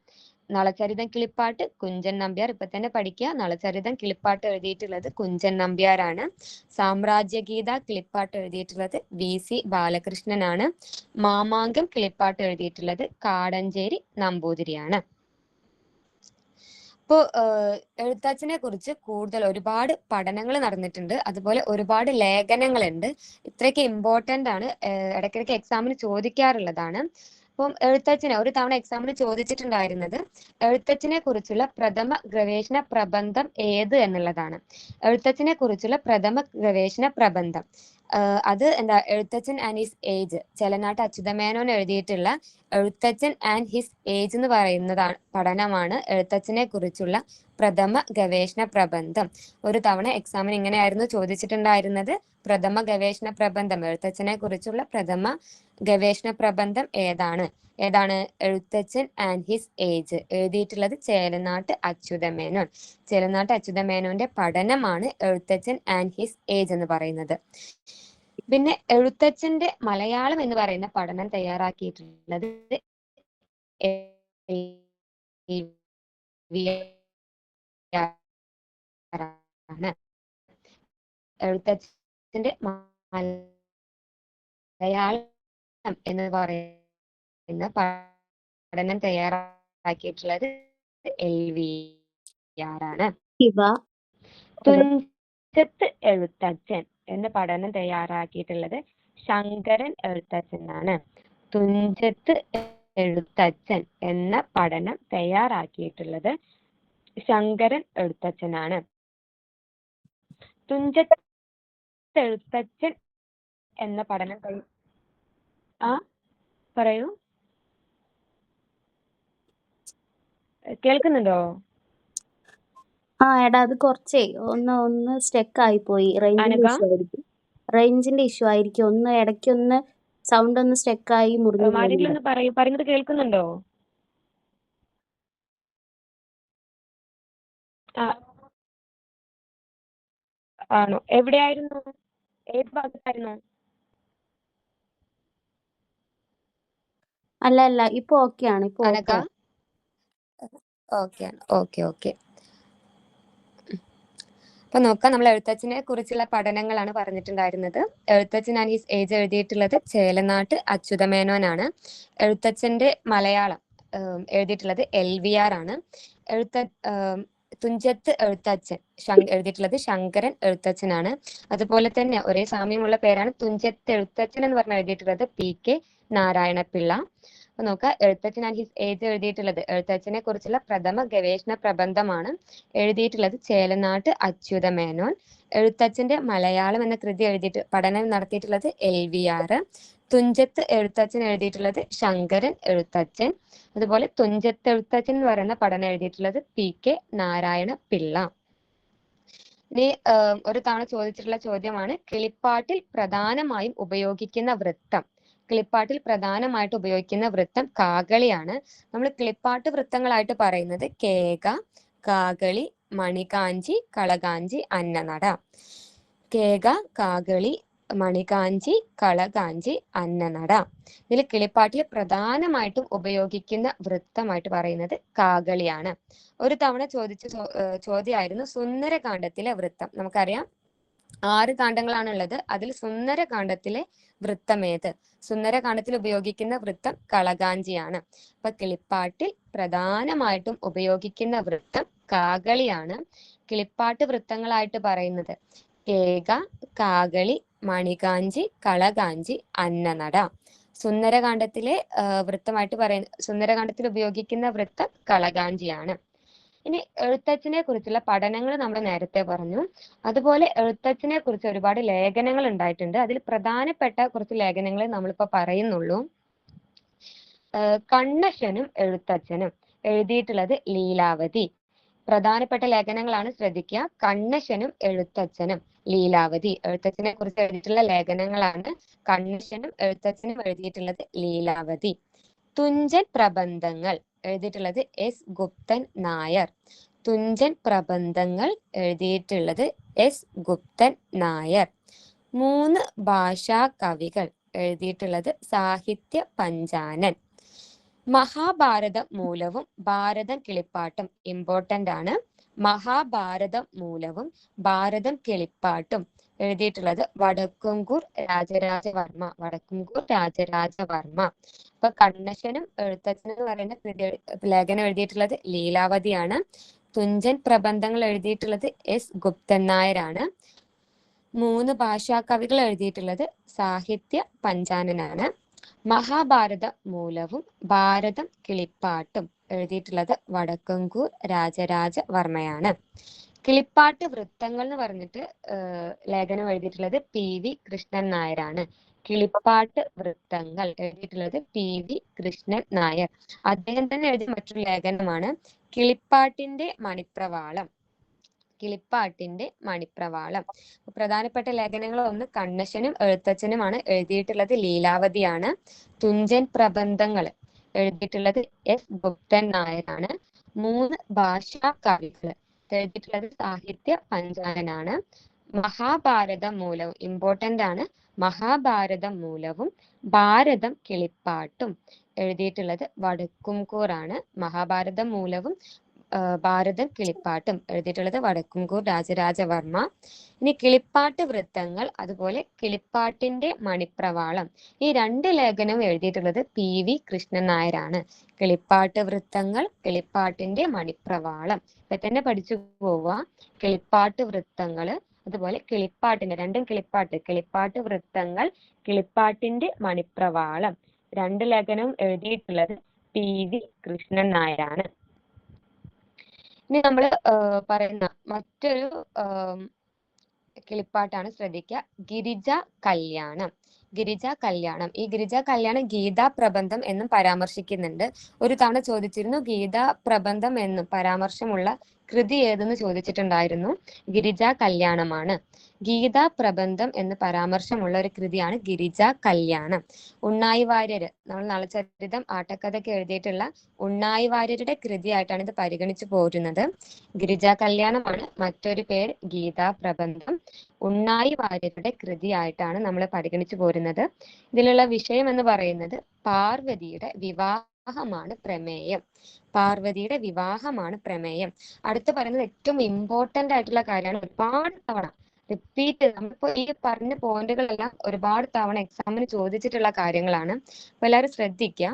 നളചരിതം കിളിപ്പാട്ട് കുഞ്ചൻ നമ്പ്യാർ, ഇപ്പൊ തന്നെ പഠിക്കുക. നളചരിതം കിളിപ്പാട്ട് എഴുതിയിട്ടുള്ളത് കുഞ്ചൻ നമ്പ്യാരാണ്. സാമ്രാജ്യഗീത കിളിപ്പാട്ട് എഴുതിയിട്ടുള്ളത് VC ബാലകൃഷ്ണനാണ്. മാമാങ്കം കിളിപ്പാട്ട് എഴുതിയിട്ടുള്ളത് കാടഞ്ചേരി നമ്പൂതിരിയാണ്. ഇപ്പോ എഴുത്തച്ഛനെ കുറിച്ച് കൂടുതൽ ഒരുപാട് പഠനങ്ങൾ നടന്നിട്ടുണ്ട്, അതുപോലെ ഒരുപാട് ലേഖനങ്ങളുണ്ട്. ഇത്രയൊക്കെ ഇമ്പോർട്ടന്റ് ആണ്, ഇടയ്ക്കിടയ്ക്ക് എക്സാമിന് ചോദിക്കാറുള്ളതാണ്. അപ്പം എഴുത്തച്ഛനെ ഒരു തവണ എക്സാമിന് ചോദിച്ചിട്ടുണ്ടായിരുന്നത് എഴുത്തച്ഛനെ കുറിച്ചുള്ള പ്രഥമ ഗവേഷണ പ്രബന്ധം ഏത് എന്നുള്ളതാണ്. എഴുത്തച്ഛനെ കുറിച്ചുള്ള പ്രഥമ ഗവേഷണ പ്രബന്ധം അത് എന്താ, Ezhuthachan and his age, Chelanat Achyutha Menon എഴുതിയിട്ടുള്ള എഴുത്തച്ഛൻ ആൻഡ് ഹിസ് ഏജ് എന്ന് പറയുന്നതാണ് പഠനമാണ് എഴുത്തച്ഛനെ കുറിച്ചുള്ള പ്രഥമ ഗവേഷണ പ്രബന്ധം. ഒരു തവണ എക്സാമിന് ഇങ്ങനെയായിരുന്നു ചോദിച്ചിട്ടുണ്ടായിരുന്നത്, പ്രഥമ ഗവേഷണ പ്രബന്ധം, എഴുത്തച്ഛനെ കുറിച്ചുള്ള പ്രഥമ ഗവേഷണ പ്രബന്ധം ഏതാണ്? എഴുത്തച്ഛൻ ആൻഡ് ഹിസ് ഏജ്, എഴുതിയിട്ടുള്ളത് ചേലനാട്ട് അച്യുതമേനോൻ. ചേലനാട്ട് അച്യുതമേനോന്റെ പഠനമാണ് എഴുത്തച്ഛൻ ആൻഡ് ഹിസ് ഏജ് എന്ന് പറയുന്നത്. പിന്നെ എഴുത്തച്ഛന്റെ മലയാളം എന്ന് പറയുന്ന പഠനം തയ്യാറാക്കിയിട്ടുള്ളത് എഴുത്തച്ഛന്റെ മലയാളം എന്ന് പറയുന്ന പഠനം തയ്യാറാക്കിയിട്ടുള്ളത് LVR ആണ്. തുഞ്ചത്ത് എഴുത്തച്ഛൻ എന്ന പഠനം തയ്യാറാക്കിയിട്ടുള്ളത് ശങ്കരൻ എഴുത്തച്ഛനാണ്. തുഞ്ചത്ത് എഴുത്തച്ഛൻ എന്ന പഠനം തയ്യാറാക്കിയിട്ടുള്ളത് ശങ്കരൻ എഴുത്തച്ഛനാണ്. തുഞ്ചത്ത് എഴുത്തച്ഛൻ എന്ന പഠനം പറയൂ, കേൾക്കുന്നുണ്ടോ? എടാ അത് കുറച്ചേ ഒന്ന് സ്റ്റക്ക് ആയി പോയി. റേഞ്ചിന്റെ ഇഷ്യൂ ആയിരിക്കും. ഒന്ന് ഇടയ്ക്കൊന്ന് സൗണ്ട് ഒന്ന് സ്റ്റക്ക് ആയി മുറിഞ്ഞു. പറയുന്നത് കേൾക്കുന്നുണ്ടോ? ആണോ? എവിടെയായിരുന്നു? ഏത് ഭാഗത്തായിരുന്നു? അല്ല ഇപ്പൊ ഓക്കെ ആണ്. ഓക്കെ. അപ്പൊ നോക്കാം, നമ്മൾ എഴുത്തച്ഛനെ കുറിച്ചുള്ള പഠനങ്ങളാണ് പറഞ്ഞിട്ടുണ്ടായിരുന്നത്. എഴുത്തച്ഛൻ ആൻഡ് ഹിസ് ഏജ് എഴുതിയിട്ടുള്ളത് ചേലനാട്ട് അച്യുതമേനോനാണ്. എഴുത്തച്ഛന്റെ മലയാളം എഴുതിയിട്ടുള്ളത് LVR ആണ്. തുഞ്ചത്ത് എഴുത്തച്ഛൻ എഴുതിയിട്ടുള്ളത് ശങ്കരൻ എഴുത്തച്ഛനാണ്. അതുപോലെ തന്നെ ഒരേ സാമ്യമുള്ള പേരാണ് തുഞ്ചത്ത് എഴുത്തച്ഛൻ എന്ന് പറഞ്ഞ് എഴുതിയിട്ടുള്ളത് PK നാരായണപിള്ള. അപ്പൊ നോക്കുക, എഴുത്തച്ഛൻ ആൻഡ് ഹിസ് ഏജ് എഴുതിയിട്ടുള്ളത് എഴുത്തച്ഛനെ കുറിച്ചുള്ള പ്രഥമ ഗവേഷണ പ്രബന്ധമാണ്. എഴുതിയിട്ടുള്ളത് ചേലനാട്ട് അച്യുത മേനോൻ. എഴുത്തച്ഛന്റെ മലയാളം എന്ന കൃതി പഠനം നടത്തിയിട്ടുള്ളത് LVR. തുഞ്ചത്ത് എഴുത്തച്ഛൻ എഴുതിയിട്ടുള്ളത് ശങ്കരൻ എഴുത്തച്ഛൻ. അതുപോലെ തുഞ്ചത്ത് എഴുത്തച്ഛൻ എന്ന് പറയുന്ന പഠനം എഴുതിയിട്ടുള്ളത് PK നാരായണ പിള്ള. ഇനി ഒരു തവണ ചോദിച്ചിട്ടുള്ള ചോദ്യമാണ്, കിളിപ്പാട്ടിൽ പ്രധാനമായും ഉപയോഗിക്കുന്ന വൃത്തം. കിളിപ്പാട്ടിൽ പ്രധാനമായിട്ട് ഉപയോഗിക്കുന്ന വൃത്തം കാകളിയാണ്. നമ്മൾ കിളിപ്പാട്ട് വൃത്തങ്ങളായിട്ട് പറയുന്നത് കേക, കാകളി, മണികാഞ്ചി, കളകാഞ്ചി, അന്നനട. കേക, കാകളി, മണികാഞ്ചി, കളകാഞ്ചി, അന്നനട. ഇതിൽ കിളിപ്പാട്ടിൽ പ്രധാനമായിട്ടും ഉപയോഗിക്കുന്ന വൃത്തമായിട്ട് പറയുന്നത് കാകളിയാണ്. ഒരു തവണ ചോദിച്ച ചോദ്യമായിരുന്നു സുന്ദരകാന്ഡത്തിലെ വൃത്തം. നമുക്കറിയാം 6 കാണ്ഡങ്ങളാണുള്ളത്. അതിൽ സുന്ദരകാന്ഡത്തിലെ വൃത്തം ഏത്? സുന്ദരകാന്ഡത്തിൽ ഉപയോഗിക്കുന്ന വൃത്തം കളകാഞ്ചിയാണ്. അപ്പൊ കിളിപ്പാട്ടിൽ പ്രധാനമായിട്ടും ഉപയോഗിക്കുന്ന വൃത്തം കാകളിയാണ്. കിളിപ്പാട്ട് വൃത്തങ്ങളായിട്ട് പറയുന്നത് കേക, കാകളി, മണികാഞ്ചി, കളകാഞ്ചി, അന്നനട. സുന്ദരകാന്ഡത്തിലെ വൃത്തമായിട്ട് സുന്ദരകാന്ഡത്തിൽ ഉപയോഗിക്കുന്ന വൃത്തം കളകാഞ്ചിയാണ്. ഇനി എഴുത്തച്ഛനെ കുറിച്ചുള്ള പഠനങ്ങൾ നമ്മൾ നേരത്തെ പറഞ്ഞു. അതുപോലെ എഴുത്തച്ഛനെ കുറിച്ച് ഒരുപാട് ലേഖനങ്ങൾ ഉണ്ടായിട്ടുണ്ട്. അതിൽ പ്രധാനപ്പെട്ട കുറച്ച് ലേഖനങ്ങൾ നമ്മളിപ്പോ പറയുന്നുള്ളൂ. കണ്ണശനും എഴുത്തച്ഛനും എഴുതിയിട്ടുള്ളത് ലീലാവതി. പ്രധാനപ്പെട്ട ലേഖനങ്ങളാണ്, ശ്രദ്ധിക്കുക. കണ്ണശനും എഴുത്തച്ഛനും ലീലാവതി. എഴുത്തച്ഛനെ കുറിച്ച് എഴുതിയിട്ടുള്ള ലേഖനങ്ങളാണ്. കണ്ണശനും എഴുത്തച്ഛനും എഴുതിയിട്ടുള്ളത് ലീലാവതി. തുഞ്ചൻ പ്രബന്ധങ്ങൾ എഴുതിയിട്ടുള്ളത് S ഗുപ്തൻ നായർ. തുഞ്ചൻ പ്രബന്ധങ്ങൾ എഴുതിയിട്ടുള്ളത് S ഗുപ്തൻ നായർ. 3 ഭാഷാ കവികൾ എഴുതിയിട്ടുള്ളത് സാഹിത്യ പഞ്ചാനൻ. മഹാഭാരതം മൂലവും ഭാരതം കിളിപ്പാട്ടും ഇമ്പോർട്ടന്റ് ആണ്. മഹാഭാരതം മൂലവും ഭാരതം കിളിപ്പാട്ടും എഴുതിയിട്ടുള്ളത് വടക്കുംകൂർ രാജരാജവർമ്മ. വടക്കുംകൂർ രാജരാജവർമ്മ. അപ്പൊ കണ്ണശനും എഴുത്തച്ഛനും എന്ന് പറയുന്ന ലേഖനം എഴുതിയിട്ടുള്ളത് ലീലാവതിയാണ്. തുഞ്ചൻ പ്രബന്ധങ്ങൾ എഴുതിയിട്ടുള്ളത് S ഗുപ്തൻ നായരാണ്. 3 ഭാഷാ കവികൾ എഴുതിയിട്ടുള്ളത് സാഹിത്യ പഞ്ചാനനാണ്. മഹാഭാരത മൂലവും ഭാരതം കിളിപ്പാട്ടും എഴുതിയിട്ടുള്ളത് വടക്കുംകൂർ രാജരാജവർമ്മയാണ്. കിളിപ്പാട്ട് വൃത്തങ്ങൾ എന്ന് പറഞ്ഞിട്ട് ലേഖനം എഴുതിയിട്ടുള്ളത് PV കൃഷ്ണൻ നായരാണ്. കിളിപ്പാട്ട് വൃത്തങ്ങൾ എഴുതിയിട്ടുള്ളത് PV കൃഷ്ണൻ നായർ. അദ്ദേഹം തന്നെ എഴുതിയ മറ്റൊരു ലേഖനമാണ് കിളിപ്പാട്ടിന്റെ മണിപ്രവാളം. കിളിപ്പാട്ടിന്റെ മണിപ്രവാളം. പ്രധാനപ്പെട്ട ലേഖനങ്ങൾ ഒന്ന് കണ്ണശനും എഴുത്തച്ഛനുമാണ്. എഴുതിയിട്ടുള്ളത് ലീലാവതിയാണ്. തുഞ്ചൻ പ്രബന്ധങ്ങൾ എഴുതിയിട്ടുള്ളത് S ഗുപ്തൻ നായരാണ്. 3 ഭാഷാ കവികൾ എഴുതിയിട്ടുള്ളത് സാഹിത്യ പഞ്ചാനനാണ്. മഹാഭാരതം മൂലവും ഇമ്പോർട്ടന്റ് ആണ്. മഹാഭാരതം മൂലവും ഭാരതം കിളിപ്പാട്ടും എഴുതിയിട്ടുള്ളത് വടക്കുംകൂർ ആണ്. മഹാഭാരതം മൂലവും ഭാരതം കിളിപ്പാട്ടും എഴുതിയിട്ടുള്ളത് വടക്കുംകൂർ രാജരാജവർമ്മ. ഇനി കിളിപ്പാട്ട് വൃത്തങ്ങൾ, അതുപോലെ കിളിപ്പാട്ടിന്റെ മണിപ്രവാളം, ഈ 2 ലേഖനവും എഴുതിയിട്ടുള്ളത് PV കൃഷ്ണൻ നായരാണ്. കിളിപ്പാട്ട് വൃത്തങ്ങൾ, കിളിപ്പാട്ടിന്റെ മണിപ്രവാളം. ഇപ്പൊ തന്നെ പഠിച്ചു പോവുക. കിളിപ്പാട്ട് വൃത്തങ്ങള്, അതുപോലെ കിളിപ്പാട്ടിന്റെ, രണ്ടും കിളിപ്പാട്ട് വൃത്തങ്ങൾ, കിളിപ്പാട്ടിന്റെ മണിപ്രവാളം. 2 ലേഖനവും എഴുതിയിട്ടുള്ളത് PV കൃഷ്ണൻ നായരാണ്. ഇനി നമ്മൾ പറയുന്ന മറ്റൊരു കിളിപ്പാട്ടാണ്, ശ്രദ്ധിക്കുക, ഗിരിജ കല്യാണം. ഗിരിജ കല്യാണം. ഈ ഗിരിജ കല്യാണം ഗീതാ പ്രബന്ധം എന്നും പരാമർശിക്കുന്നുണ്ട്. ഒരു തവണ ചോദിച്ചിരുന്നു ഗീതാ പ്രബന്ധം എന്നും പരാമർശമുള്ള കൃതി ഏതെന്ന് ചോദിച്ചിട്ടുണ്ടായിരുന്നു. ഗിരിജ കല്യാണമാണ്. ഗീതാ പ്രബന്ധം എന്ന് പരാമർശമുള്ള ഒരു കൃതിയാണ് ഗിരിജ കല്യാണം. ഉണ്ണായി വാര്യർ, നമ്മൾ നളചരിതം ആട്ടക്കഥയ്ക്ക് എഴുതിയിട്ടുള്ള ഉണ്ണായി വാര്യരുടെ കൃതിയായിട്ടാണ് ഇത് പരിഗണിച്ചു പോരുന്നത്. ഗിരിജ കല്യാണമാണ് മറ്റൊരു പേര് ഗീതാ പ്രബന്ധം. ഉണ്ണായി വാര്യരുടെ കൃതിയായിട്ടാണ് നമ്മൾ പരിഗണിച്ചു പോരുന്നത്. ഇതിലുള്ള വിഷയം എന്ന് പറയുന്നത് പാർവതിയുടെ വിവാഹമാണ് പ്രമേയം. പാർവതിയുടെ വിവാഹമാണ് പ്രമേയം. അടുത്ത് പറയുന്നത് ഏറ്റവും ഇമ്പോർട്ടന്റ് ആയിട്ടുള്ള കാര്യമാണ്. ഒരുപാട് തവണ റിപ്പീറ്റ്, നമ്മളിപ്പോ ഈ പറഞ്ഞ പോയിന്റുകളെല്ലാം ഒരുപാട് തവണ എക്സാമിന് ചോദിച്ചിട്ടുള്ള കാര്യങ്ങളാണ്. അപ്പൊ എല്ലാവരും ശ്രദ്ധിക്കുക.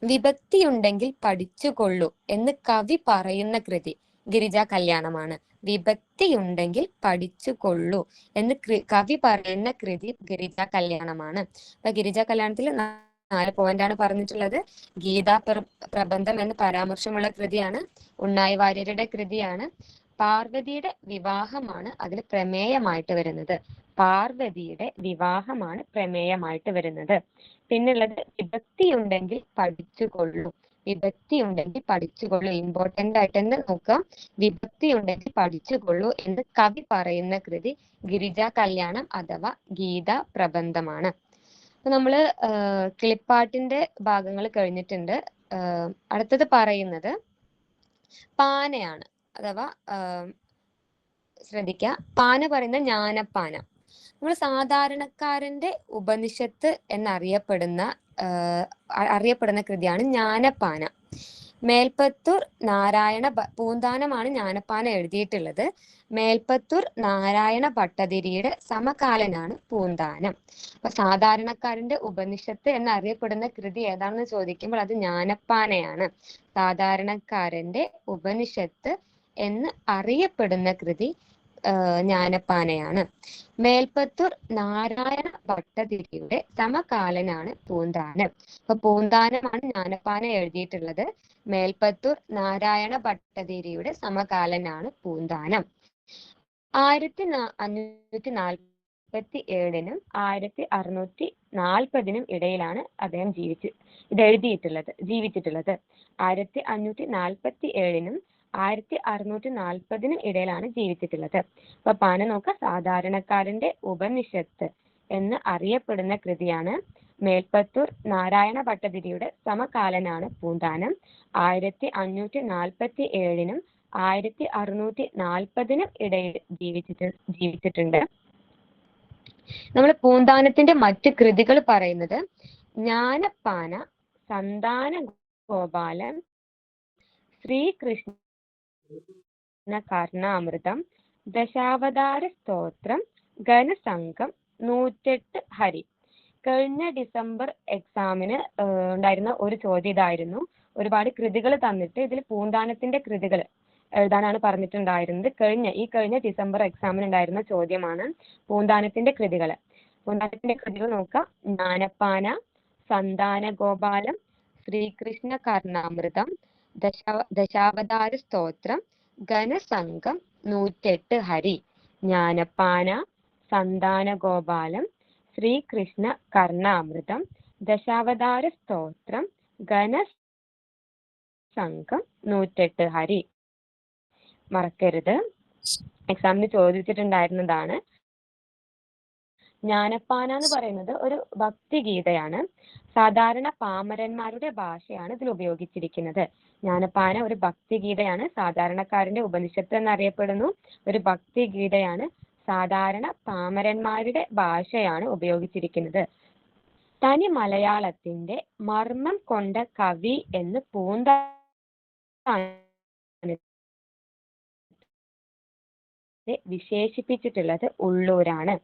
വിഭക്തിയുണ്ടെങ്കിൽ പഠിച്ചുകൊള്ളൂ എന്ന് കവി പറയുന്ന കൃതി ഗിരിജാ കല്യാണമാണ്. വിഭക്തിയുണ്ടെങ്കിൽ പഠിച്ചുകൊള്ളൂ എന്ന് കവി പറയുന്ന കൃതി ഗിരിജാ കല്യാണമാണ്. അപ്പൊ ഗിരിജാ കല്യാണത്തിൽ 4 പോയിന്റാണ് പറഞ്ഞിട്ടുള്ളത്. ഗീതാ പ്രബന്ധം എന്ന് പരാമർശമുള്ള കൃതിയാണ്. ഉണ്ണായി വാര്യരുടെ കൃതിയാണ്. പാർവതിയുടെ വിവാഹമാണ് അതിൽ പ്രമേയമായിട്ട് വരുന്നത്. പാർവതിയുടെ വിവാഹമാണ് പ്രമേയമായിട്ട് വരുന്നത്. പിന്നുള്ളത് വിഭക്തിയുണ്ടെങ്കിൽ പഠിച്ചുകൊള്ളൂ. വിഭക്തിയുണ്ടെങ്കിൽ പഠിച്ചുകൊള്ളൂ. ഇമ്പോർട്ടന്റ് ആയിട്ട് തന്നെ നോക്കാം. വിഭക്തിയുണ്ടെങ്കിൽ പഠിച്ചുകൊള്ളൂ എന്ന് കവി പറയുന്ന കൃതി ഗിരിജാ കല്യാണം അഥവാ ഗീതാ പ്രബന്ധമാണ്. അപ്പൊ നമ്മള് കിളിപ്പാട്ടിന്റെ ഭാഗങ്ങൾ കഴിഞ്ഞിട്ടുണ്ട്. അടുത്തത് പറയുന്നത് പാനയാണ്. അഥവാ ശ്രദ്ധിക്കുക, പാന പറയുന്ന ജ്ഞാനപ്പാന. നമ്മൾ സാധാരണക്കാരന്റെ ഉപനിഷത്ത് അറിയപ്പെടുന്ന കൃതിയാണ് ജ്ഞാനപ്പാന. മേൽപ്പത്തൂർ നാരായണ പൂന്താനമാണ് ജ്ഞാനപ്പാന എഴുതിയിട്ടുള്ളത്. മേൽപ്പത്തൂർ നാരായണ ഭട്ടതിരിയുടെ സമകാലനാണ് പൂന്താനം. അപ്പൊ സാധാരണക്കാരന്റെ ഉപനിഷത്ത് എന്നറിയപ്പെടുന്ന കൃതി ഏതാണെന്ന് ചോദിക്കുമ്പോൾ അത് ജ്ഞാനപ്പാനയാണ്. സാധാരണക്കാരന്റെ ഉപനിഷത്ത് എന്ന് അറിയപ്പെടുന്ന കൃതി ജ്ഞാനപ്പാനയാണ്. മേൽപ്പത്തൂർ നാരായണ ഭട്ടതിരിയുടെ സമകാലനാണ് പൂന്താനം. അപ്പൊ പൂന്താനമാണ് ജ്ഞാനപ്പാന എഴുതിയിട്ടുള്ളത്. മേൽപ്പത്തൂർ നാരായണ ഭട്ടതിരിയുടെ സമകാലനാണ് പൂന്താനം. 1547 1640 ഇടയിലാണ് അദ്ദേഹം ജീവിച്ചിട്ടുള്ളത്. 1547 1640 ഇടയിലാണ് ജീവിച്ചിട്ടുള്ളത്. അപ്പൊ പാന നോക്ക, സാധാരണക്കാരന്റെ ഉപനിഷത്ത് എന്ന് അറിയപ്പെടുന്ന കൃതിയാണ്. മേൽപ്പത്തൂർ നാരായണ ഭട്ടതിരിയുടെ സമകാലനാണ് പൂന്താനം. 1547 1640 ഇടയിൽ ജീവിച്ചിട്ടുണ്ട്. നമ്മൾ പൂന്താനത്തിന്റെ മറ്റ് കൃതികൾ പറയുന്നത് ജ്ഞാനപ്പാന, സന്താന ഗോപാലൻ, ശ്രീകൃഷ്ണ കർണാമൃതം, ദശാവതാര സ്തോത്രം, ഘനസംഘം, 108 ഹരി. കഴിഞ്ഞ ഡിസംബർ എക്സാമിന് ഉണ്ടായിരുന്ന ഒരു ചോദ്യം ഇതായിരുന്നു. ഒരുപാട് കൃതികൾ തന്നിട്ട് ഇതിൽ പൂന്താനത്തിന്റെ കൃതികൾ എഴുതാനാണ് പറഞ്ഞിട്ടുണ്ടായിരുന്നത്. കഴിഞ്ഞ ഡിസംബർ എക്സാമിന് ഉണ്ടായിരുന്ന ചോദ്യമാണ് പൂന്താനത്തിന്റെ കൃതികൾ. പൂന്താനത്തിന്റെ കൃതികൾ നോക്കാം. ജ്ഞാനപ്പാന, സന്താന ഗോപാലം, ശ്രീകൃഷ്ണ കർണാമൃതം, ദശാവതാര സ്തോത്രം, ഘനസംഘം, 108 ഹരി. ജ്ഞാനപ്പാന, സന്താന ഗോപാലം, ശ്രീകൃഷ്ണ കർണാമൃതം, ദശാവതാര സ്തോത്രം, ഘനസംഘം, 108 ഹരി. മറക്കരുത്, എക്സാമിന് ചോദിച്ചിട്ടുണ്ടായിരുന്നതാണ്. ജ്ഞാനപ്പാന എന്ന് പറയുന്നത് ഒരു ഭക്തിഗീതയാണ്. സാധാരണ പാമരന്മാരുടെ ഭാഷയാണ് ഇതിൽ ഉപയോഗിച്ചിരിക്കുന്നത്. ജ്ഞാനപ്പാന ഒരു ഭക്തിഗീതയാണ്. സാധാരണക്കാരന്റെ ഉപനിഷത്ത് എന്നറിയപ്പെടുന്നു. ഒരു ഭക്തിഗീതയാണ്. സാധാരണ പാമരന്മാരുടെ ഭാഷയാണ് ഉപയോഗിച്ചിരിക്കുന്നത്. തനി മലയാളത്തിന്റെ മർമ്മം കൊണ്ട കവി എന്ന് പൂന്താനത്തെ വിശേഷിപ്പിച്ചിട്ടുള്ളത് ഉള്ളൂരാണ്.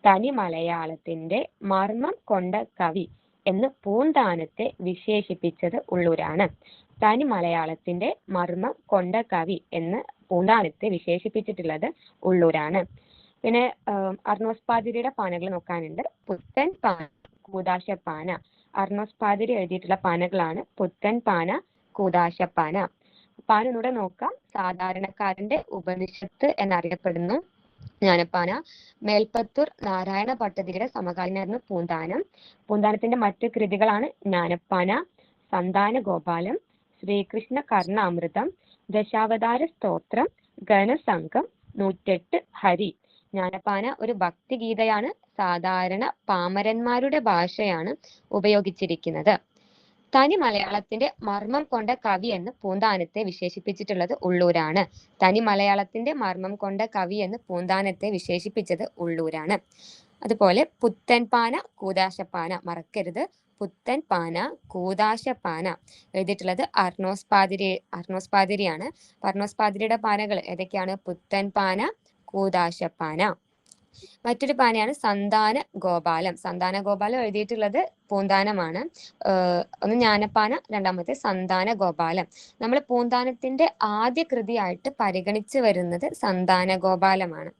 തനി മലയാളത്തിന്റെ മർമ്മം കൊണ്ട കവി എന്ന് പൂന്താനത്തെ വിശേഷിപ്പിച്ചത് ഉള്ളൂരാണ്. തനി മലയാളത്തിന്റെ മർമ്മം കൊണ്ട കവി എന്ന് പൂന്താനത്തെ വിശേഷിപ്പിച്ചിട്ടുള്ളത് ഉള്ളൂരാണ്. പിന്നെ അർണോസ് പാതിരിയുടെ പാനകൾ നോക്കാനുണ്ട്. പുത്തൻ പാന, കൂദാശപ്പാന. അർണോസ് പാതിരി എഴുതിയിട്ടുള്ള പാനകളാണ് പുത്തൻ പാന, കൂദാശപ്പാന. പാന ഒന്നുകൂടെ നോക്കാം. സാധാരണക്കാരന്റെ ഉപനിഷത്ത് എന്നറിയപ്പെടുന്നു ജ്ഞാനപ്പാന. മേൽപ്പത്തൂർ നാരായണ ഭട്ടതിരിയുടെ സമകാലീനായിരുന്നു പൂന്താനം. പൂന്താനത്തിന്റെ മറ്റു കൃതികളാണ് ജ്ഞാനപ്പാന, സന്താന ഗോപാലം, ശ്രീകൃഷ്ണ കർണാമൃതം, ദശാവതാര സ്തോത്രം, ഘനസംഘം, 108 ഹരി. ജ്ഞാനപ്പാന ഒരു ഭക്തിഗീതയാണ്. സാധാരണ പാമരന്മാരുടെ ഭാഷയാണ് ഉപയോഗിച്ചിരിക്കുന്നത്. തനി മലയാളത്തിന്റെ മർമ്മം കൊണ്ട കവി എന്ന് പൂന്താനത്തെ വിശേഷിപ്പിച്ചിട്ടുള്ളത് ഉള്ളൂരാണ്. തനി മലയാളത്തിന്റെ മർമ്മം കൊണ്ട കവി എന്ന് പൂന്താനത്തെ വിശേഷിപ്പിച്ചത് ഉള്ളൂരാണ്. അതുപോലെ പുത്തൻ പാന, കൂദാശപ്പാന. മറക്കരുത്, പുത്തൻ പാന, കൂദാശപ്പാന എഴുതിയിട്ടുള്ളത് അർണോസ് പാതിരിയാണ്. അർണോസ് പാതിരിയുടെ പാനകൾ ഏതൊക്കെയാണ്? പുത്തൻ പാന, കൂദാശപ്പാന. മറ്റൊരു പാനയാണ് സന്താന ഗോപാലം. സന്താന ഗോപാലം എഴുതിയിട്ടുള്ളത് പൂന്താനമാണ്. ഒന്ന് ജ്ഞാനപ്പാന, രണ്ടാമത്തെ സന്താന ഗോപാലം. നമ്മൾ പൂന്താനത്തിന്റെ ആദ്യ കൃതിയായിട്ട് പരിഗണിച്ചു വരുന്നത് സന്താന ഗോപാലമാണ്.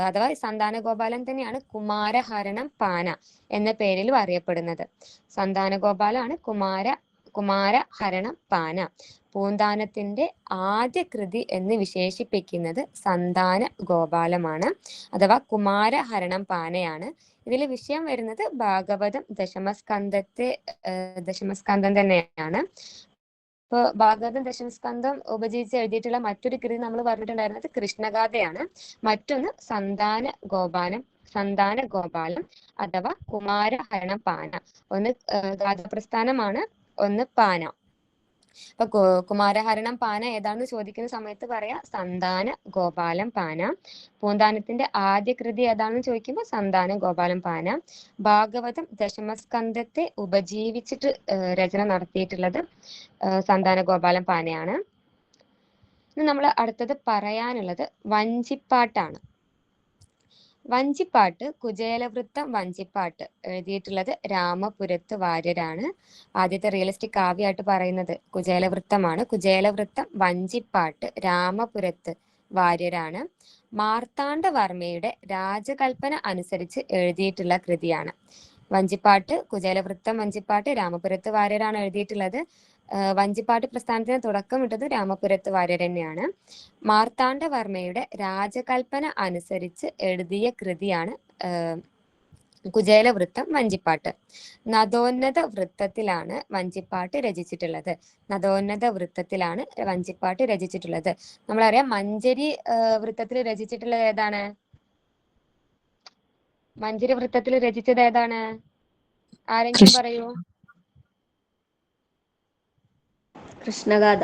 അഥവാ സന്താന ഗോപാലം തന്നെയാണ് കുമാരഹരണം പാന എന്ന പേരിലും അറിയപ്പെടുന്നത്. സന്താന ഗോപാലാണ് കുമാരഹരണം പാന. പൂന്താനത്തിന്റെ ആദ്യ കൃതി എന്ന് വിശേഷിപ്പിക്കുന്നത് സന്താന ഗോപാലമാണ്, അഥവാ കുമാരഹരണം പാനയാണ്. ഇതിൽ വിഷയം വരുന്നത് ഭാഗവതം ദശമസ്കന്ധം തന്നെയാണ്. ഇപ്പൊ ഭാഗവതം ദശമസ്കന്ധം ഉപജീവിച്ച് എഴുതിയിട്ടുള്ള മറ്റൊരു കൃതി നമ്മൾ പറഞ്ഞിട്ടുണ്ടായിരുന്നത് കൃഷ്ണഗാഥയാണ്. മറ്റൊന്ന് സന്താന ഗോപാലം അഥവാ കുമാരഹരണം പാന. ഒന്ന് ഗാഥപ്രസ്ഥാനമാണ്, ഒന്ന് പാന. അപ്പൊ കുമാരഹരണം പാന ഏതാണെന്ന് ചോദിക്കുന്ന സമയത്ത് പറയാ സന്താന ഗോപാലം പാന. പൂന്താനത്തിന്റെ ആദ്യ കൃതി ഏതാണെന്ന് ചോദിക്കുമ്പോൾ സന്താന ഗോപാലം പാന. ഭാഗവതം ദശമസ്കന്ധത്തെ ഉപജീവിച്ചിട്ട് രചന നടത്തിയിട്ടുള്ളത് സന്താന ഗോപാലം പാനയാണ്. ഇനി നമ്മൾ അടുത്തത് പറയാനുള്ളത് വഞ്ചിപ്പാട്ടാണ്. വഞ്ചിപ്പാട്ട്, കുചേലവൃത്തം വഞ്ചിപ്പാട്ട് എഴുതിയിട്ടുള്ളത് രാമപുരത്ത് വാര്യരാണ്. ആദ്യത്തെ റിയലിസ്റ്റിക് കാവ്യമായിട്ട് പറയുന്നത് കുചേലവൃത്തമാണ്. കുചേലവൃത്തം വഞ്ചിപ്പാട്ട് രാമപുരത്ത് വാര്യരാണ്. മാർത്താണ്ഡവർമ്മയുടെ രാജകൽപ്പന അനുസരിച്ച് എഴുതിയിട്ടുള്ള കൃതിയാണ്. വഞ്ചിപ്പാട്ട്, കുചേലവൃത്തം വഞ്ചിപ്പാട്ട് രാമപുരത്ത് വാര്യരാണ് എഴുതിയിട്ടുള്ളത്. വഞ്ചിപ്പാട്ട് പ്രസ്ഥാനത്തിന് തുടക്കമിട്ടത് രാമപുരത്ത് വാര്യർ തന്നെയാണ്. മാർത്താണ്ഡവർമ്മയുടെ രാജകൽപ്പന അനുസരിച്ച് എഴുതിയ കൃതിയാണ് കുചേലവൃത്തം വഞ്ചിപ്പാട്ട്. നദോന്നത വൃത്തത്തിലാണ് വഞ്ചിപ്പാട്ട് രചിച്ചിട്ടുള്ളത്. നദോന്നത വൃത്തത്തിലാണ് വഞ്ചിപ്പാട്ട് രചിച്ചിട്ടുള്ളത്. നമ്മളറിയാം മഞ്ചരി വൃത്തത്തിൽ രചിച്ചിട്ടുള്ളത് ഏതാണ്? മഞ്ചരി വൃത്തത്തിൽ രചിച്ചത് ഏതാണ്? ആരെങ്കിലും പറയൂ. കൃഷ്ണഗാഥ.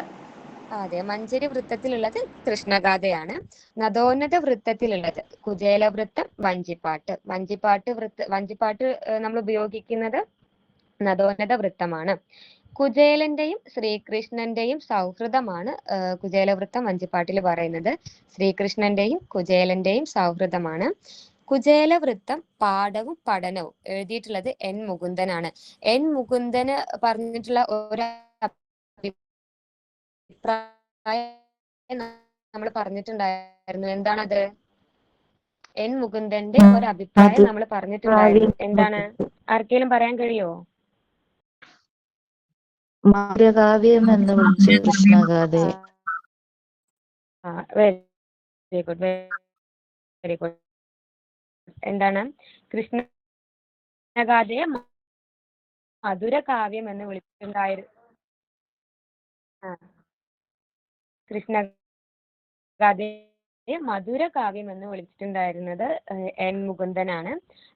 അതെ, മഞ്ചരി വൃത്തത്തിലുള്ളത് കൃഷ്ണഗാഥയാണ്. നദോന്നത വൃത്തത്തിലുള്ളത് കുചേലവൃത്തം വഞ്ചിപ്പാട്ട്. വഞ്ചിപ്പാട്ട് നമ്മൾ ഉപയോഗിക്കുന്നത് നദോന്നത വൃത്തമാണ്. കുചേലന്റെയും ശ്രീകൃഷ്ണന്റെയും സൗഹൃദമാണ് കുചേലവൃത്തം വഞ്ചിപ്പാട്ടിൽ പറയുന്നത്. ശ്രീകൃഷ്ണന്റെയും കുചേലന്റെയും സൗഹൃദമാണ്. കുചേലവൃത്തം പാഠവും പഠനവും എഴുതിയിട്ടുള്ളത് എൻ മുകുന്ദനാണ്. എൻ മുകുന്ദന് പറഞ്ഞിട്ടുള്ള ഒരു നമ്മൾ പറഞ്ഞിട്ടുണ്ടായിരുന്നു. എന്താണത്? എൻ മുകുന്ദന്റെ ഒരു അഭിപ്രായം നമ്മൾ പറഞ്ഞിട്ടുണ്ടായിരുന്നു. എന്താണ്? ആർക്കെങ്കിലും പറയാൻ കഴിയോ? മധുരകാവ്യം എന്ന് വിളിച്ച Krishnagatha. Very good, very good. എന്താണ്? കൃഷ്ണഗാഥയെ മധുര കാവ്യം എന്ന് വിളിച്ചിട്ടുണ്ടായിരുന്നു. കൃഷ്ണഗാഥയെ മധുര കാവ്യം എന്ന് വിളിച്ചിട്ടുണ്ടായിരുന്നത് എൻ മുകുന്ദനാണ്.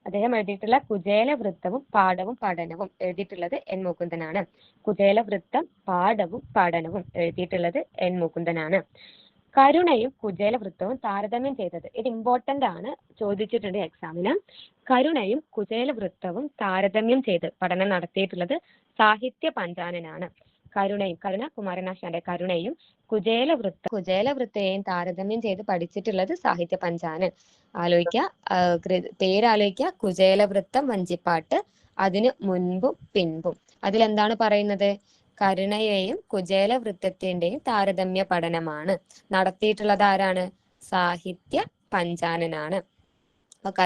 അദ്ദേഹം എഴുതിയിട്ടുള്ള കുചേലവൃത്തവും പാഠവും പഠനവും എഴുതിയിട്ടുള്ളത് എൻ മുകുന്ദനാണ്. കുചേലവൃത്തം പാഠവും പഠനവും എഴുതിയിട്ടുള്ളത് എൻ മുകുന്ദനാണ്. കരുണയും കുചേലവൃത്തവും താരതമ്യം ചെയ്തത്, ഇത് ഇമ്പോർട്ടന്റ് ആണ്, ചോദിച്ചിട്ടുണ്ട് എക്സാമിന്. കരുണയും കുചേലവൃത്തവും താരതമ്യം ചെയ്ത് പഠനം നടത്തിയിട്ടുള്ളത് സാഹിത്യ പഞ്ചാനനാണ്. കരുണ കുമാരനാശാന്റെ കരുണയും കുചേലവൃത്തയെയും താരതമ്യം ചെയ്ത് പഠിച്ചിട്ടുള്ളത് സാഹിത്യ പഞ്ചാനൻ. പേരാലോചിക്കുക. കുചേലവൃത്തം വഞ്ചിപ്പാട്ട്, അതിന് മുൻപും പിൻപും. അതിലെന്താണ് പറയുന്നത്? കരുണയെയും കുചേലവൃത്തത്തിന്റെയും താരതമ്യ പഠനമാണ് നടത്തിയിട്ടുള്ളത്. ആരാണ്? സാഹിത്യ പഞ്ചാനനാണ്. അപ്പൊ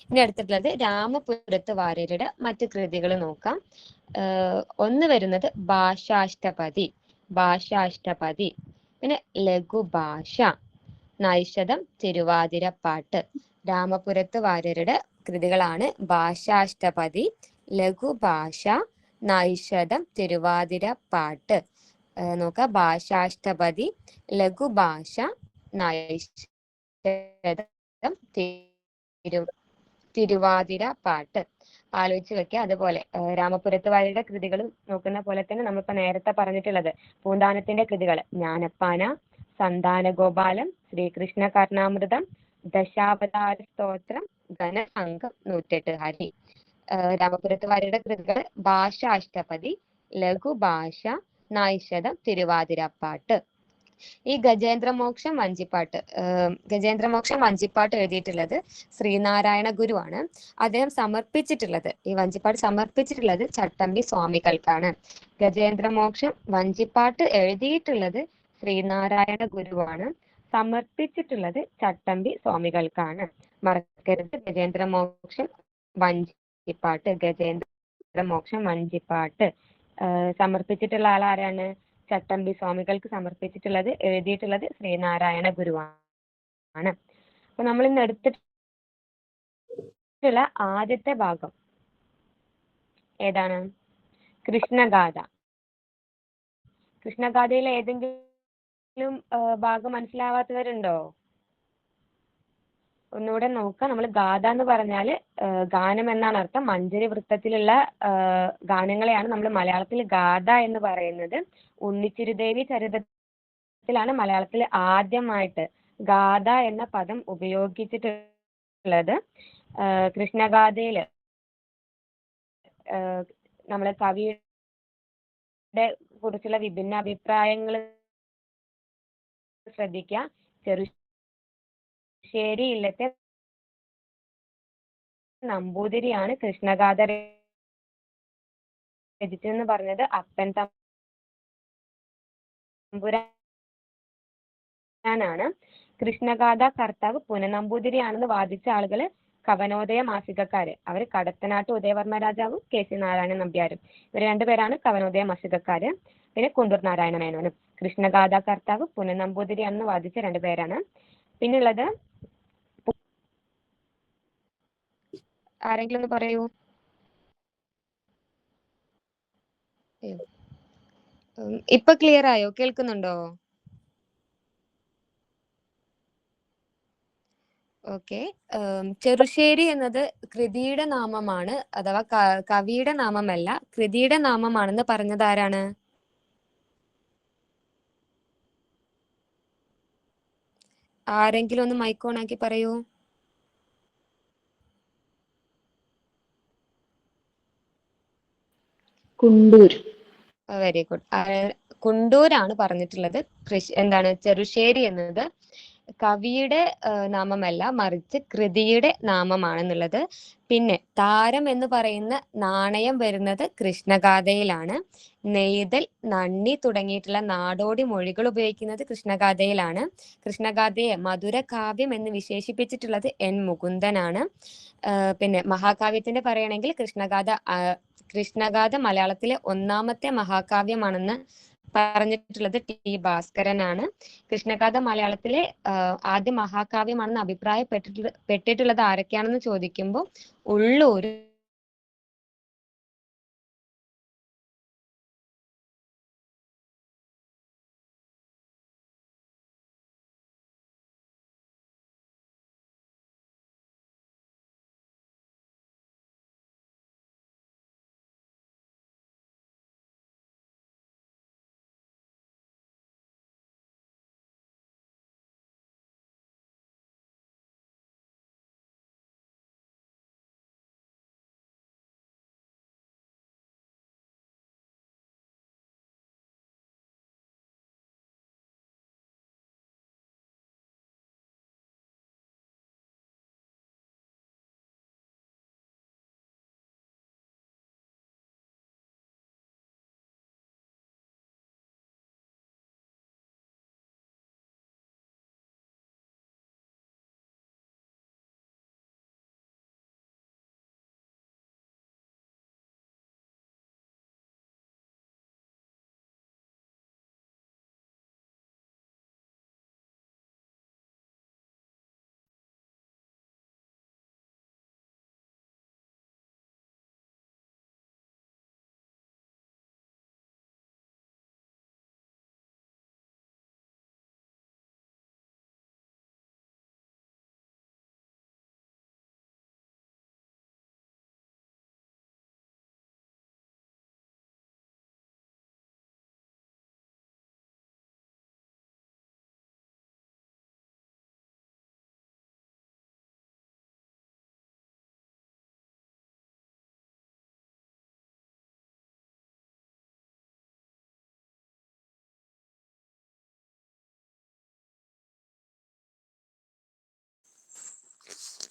ഇനി അടുത്തിട്ടുള്ളത് രാമപുരത്ത് വാര്യരുടെ മറ്റു കൃതികൾ നോക്കാം. ഒന്ന് വരുന്നത് ഭാഷാഷ്ടപതി, പിന്നെ ലഘുഭാഷ, നൈഷധം, തിരുവാതിരപ്പാട്ട്. രാമപുരത്ത് വാര്യരുടെ കൃതികളാണ് ഭാഷാഷ്ടപതി, ലഘുഭാഷ, നൈഷധം, തിരുവാതിരപ്പാട്ട്. നോക്കാം. ഭാഷാഷ്ടപതി, ലഘുഭാഷ, നൈഷധം, തിരുവാതിരപ്പാട്ട്. ആലോചിച്ച് വെക്കുക. അതുപോലെ രാമപുരത്ത് വാര്യരുടെ കൃതികൾ നോക്കുന്ന പോലെ തന്നെ നമ്മളിപ്പോ നേരത്തെ പറഞ്ഞിട്ടുള്ളത് പൂന്താനത്തിന്റെ കൃതികൾ ജ്ഞാനപ്പാന, സന്താന ഗോപാലം, ശ്രീകൃഷ്ണ കർണാമൃതം, ദശാവതാര സ്തോത്രം, ഘനസംഘം, 108 ഹരി. രാമപുരത്ത് വാര്യരുടെ കൃതികൾ ഭാഷാഷ്ടപതി, ലഘുഭാഷ, നൈഷധം, തിരുവാതിരപ്പാട്ട്. ഈ ഗജേന്ദ്രമോക്ഷം വഞ്ചിപ്പാട്ട് എഴുതിയിട്ടുള്ളത് ശ്രീനാരായണ ഗുരുവാണ്. അദ്ദേഹം ഈ വഞ്ചിപ്പാട്ട് സമർപ്പിച്ചിട്ടുള്ളത് ചട്ടമ്പി സ്വാമികൾക്കാണ്. ഗജേന്ദ്രമോക്ഷം വഞ്ചിപ്പാട്ട് എഴുതിയിട്ടുള്ളത് ശ്രീനാരായണ ഗുരുവാണ്, സമർപ്പിച്ചിട്ടുള്ളത് ചട്ടമ്പി സ്വാമികൾക്കാണ്. മറക്കരുത്, ഗജേന്ദ്രമോക്ഷം വഞ്ചിപ്പാട്ട് സമർപ്പിച്ചിട്ടുള്ള ആളാരാണ്? ചട്ടമ്പി സ്വാമികൾക്ക് സമർപ്പിച്ചിട്ടുള്ളത്, എഴുതിയിട്ടുള്ളത് ശ്രീനാരായണ ഗുരുവാണ്. അപ്പൊ നമ്മൾ ഇന്ന് എടുത്തിട്ടുള്ള ആദ്യത്തെ ഭാഗം ഏതാണ്? കൃഷ്ണഗാഥ. കൃഷ്ണഗാഥയിലെ ഏതെങ്കിലും ഭാഗം മനസ്സിലാവാത്തവരുണ്ടോ? ഒന്നുകൂടെ നോക്കാം. നമ്മൾ ഗാഥ എന്ന് പറഞ്ഞാൽ ഗാനം എന്നാണ് അർത്ഥം. മഞ്ജരി വൃത്തത്തിലുള്ള ഗാനങ്ങളെയാണ് നമ്മൾ മലയാളത്തിൽ ഗാഥ എന്ന് പറയുന്നത്. ഉണ്ണിച്ചിരുദേവി ചരിതത്തിലാണ് മലയാളത്തിൽ ആദ്യമായിട്ട് ഗാഥ എന്ന പദം ഉപയോഗിച്ചിട്ടുള്ളത്. കൃഷ്ണഗാഥയില് നമ്മളെ കവിയുടെ കുറിച്ചുള്ള വിഭിന്ന അഭിപ്രായങ്ങൾ ശ്രദ്ധിക്കുക. ചെറുശ്ശേരി ഇല്ലത്തെ നമ്പൂതിരിയാണ് കൃഷ്ണഗാഥ രചിച്ചതെന്ന് പറഞ്ഞത് അപ്പൻ തമ്പുരാനാണ്. കൃഷ്ണഗാഥ കർത്താവ് പുനനമ്പൂതിരിയാണെന്ന് വാദിച്ച ആളുകള് കവനോദയ മാസികക്കാര്. അവര് കടത്തനാട്ട് ഉദയവർമ്മ രാജാവും KC നാരായണ നമ്പ്യാരും. ഇവർ രണ്ടുപേരാണ് കവനോദയ മാസികക്കാര്. പിന്നെ കുണ്ടൂർ നാരായണ മേനോനും. കൃഷ്ണഗാഥ കർത്താവ് പുനനമ്പൂതിരിയാണെന്ന് വാദിച്ച രണ്ടുപേരാണ്. പിന്നുള്ളത് ആരെങ്കിലും ഒന്ന് പറയൂ. ഇപ്പൊ ക്ലിയർ ആയോ? കേൾക്കുന്നുണ്ടോ? ഓക്കെ. ചെറുശ്ശേരി എന്നത് കൃതിയുടെ നാമമാണ്, അഥവാ കവിയുടെ നാമമല്ല, കൃതിയുടെ നാമമാണെന്ന് പറഞ്ഞത് ആരാണ്? ആരെങ്കിലും ഒന്ന് മൈക്ക് ഓൺ ആക്കി പറയൂ. കുണ്ടൂർ. Very good. കുണ്ടൂരാണ് പറഞ്ഞിട്ടുള്ളത്. ചെറുശ്ശേരി എന്നത് കവിയുടെ നാമമല്ല, മറിച്ച് കൃതിയുടെ നാമമാണെന്നുള്ളത്. പിന്നെ താരം എന്ന് പറയുന്ന നാണയം വരുന്നത് കൃഷ്ണഗാഥയിലാണ്. നെയ്തൽ, നന്ദി തുടങ്ങിയിട്ടുള്ള നാടോടി മൊഴികൾ ഉപയോഗിക്കുന്നത് കൃഷ്ണഗാഥയിലാണ്. കൃഷ്ണഗാഥയെ മധുരകാവ്യം എന്ന് വിശേഷിപ്പിച്ചിട്ടുള്ളത് N മുകുന്ദനാണ്. പിന്നെ മഹാകാവ്യത്തിന്റെ പറയുകയാണെങ്കിൽ കൃഷ്ണഗാഥ മലയാളത്തിലെ ഒന്നാമത്തെ മഹാകാവ്യമാണെന്ന് പറഞ്ഞിട്ടുള്ളത് T ഭാസ്കരനാണ്. കൃഷ്ണഗാഥ മലയാളത്തിലെ ആദ്യ മഹാകാവ്യമാണെന്ന് അഭിപ്രായപ്പെട്ടിട്ടുള്ളത് ആരൊക്കെയാണെന്ന് ചോദിക്കുമ്പോൾ ഉള്ളൂര്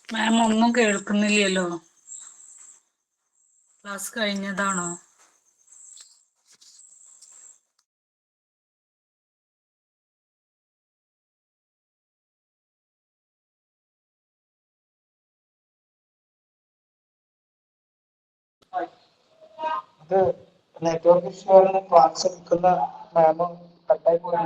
മാം ഒന്നും കേൾക്കുന്നില്ലല്ലോ. ക്ലാസ് കഴിഞ്ഞതാണോ? ഇത് നെറ്റ്വർക്ക് ഇഷ്യൂ ക്ലാസ് എടുക്കുന്ന മാമും കട്ടായി പോയി.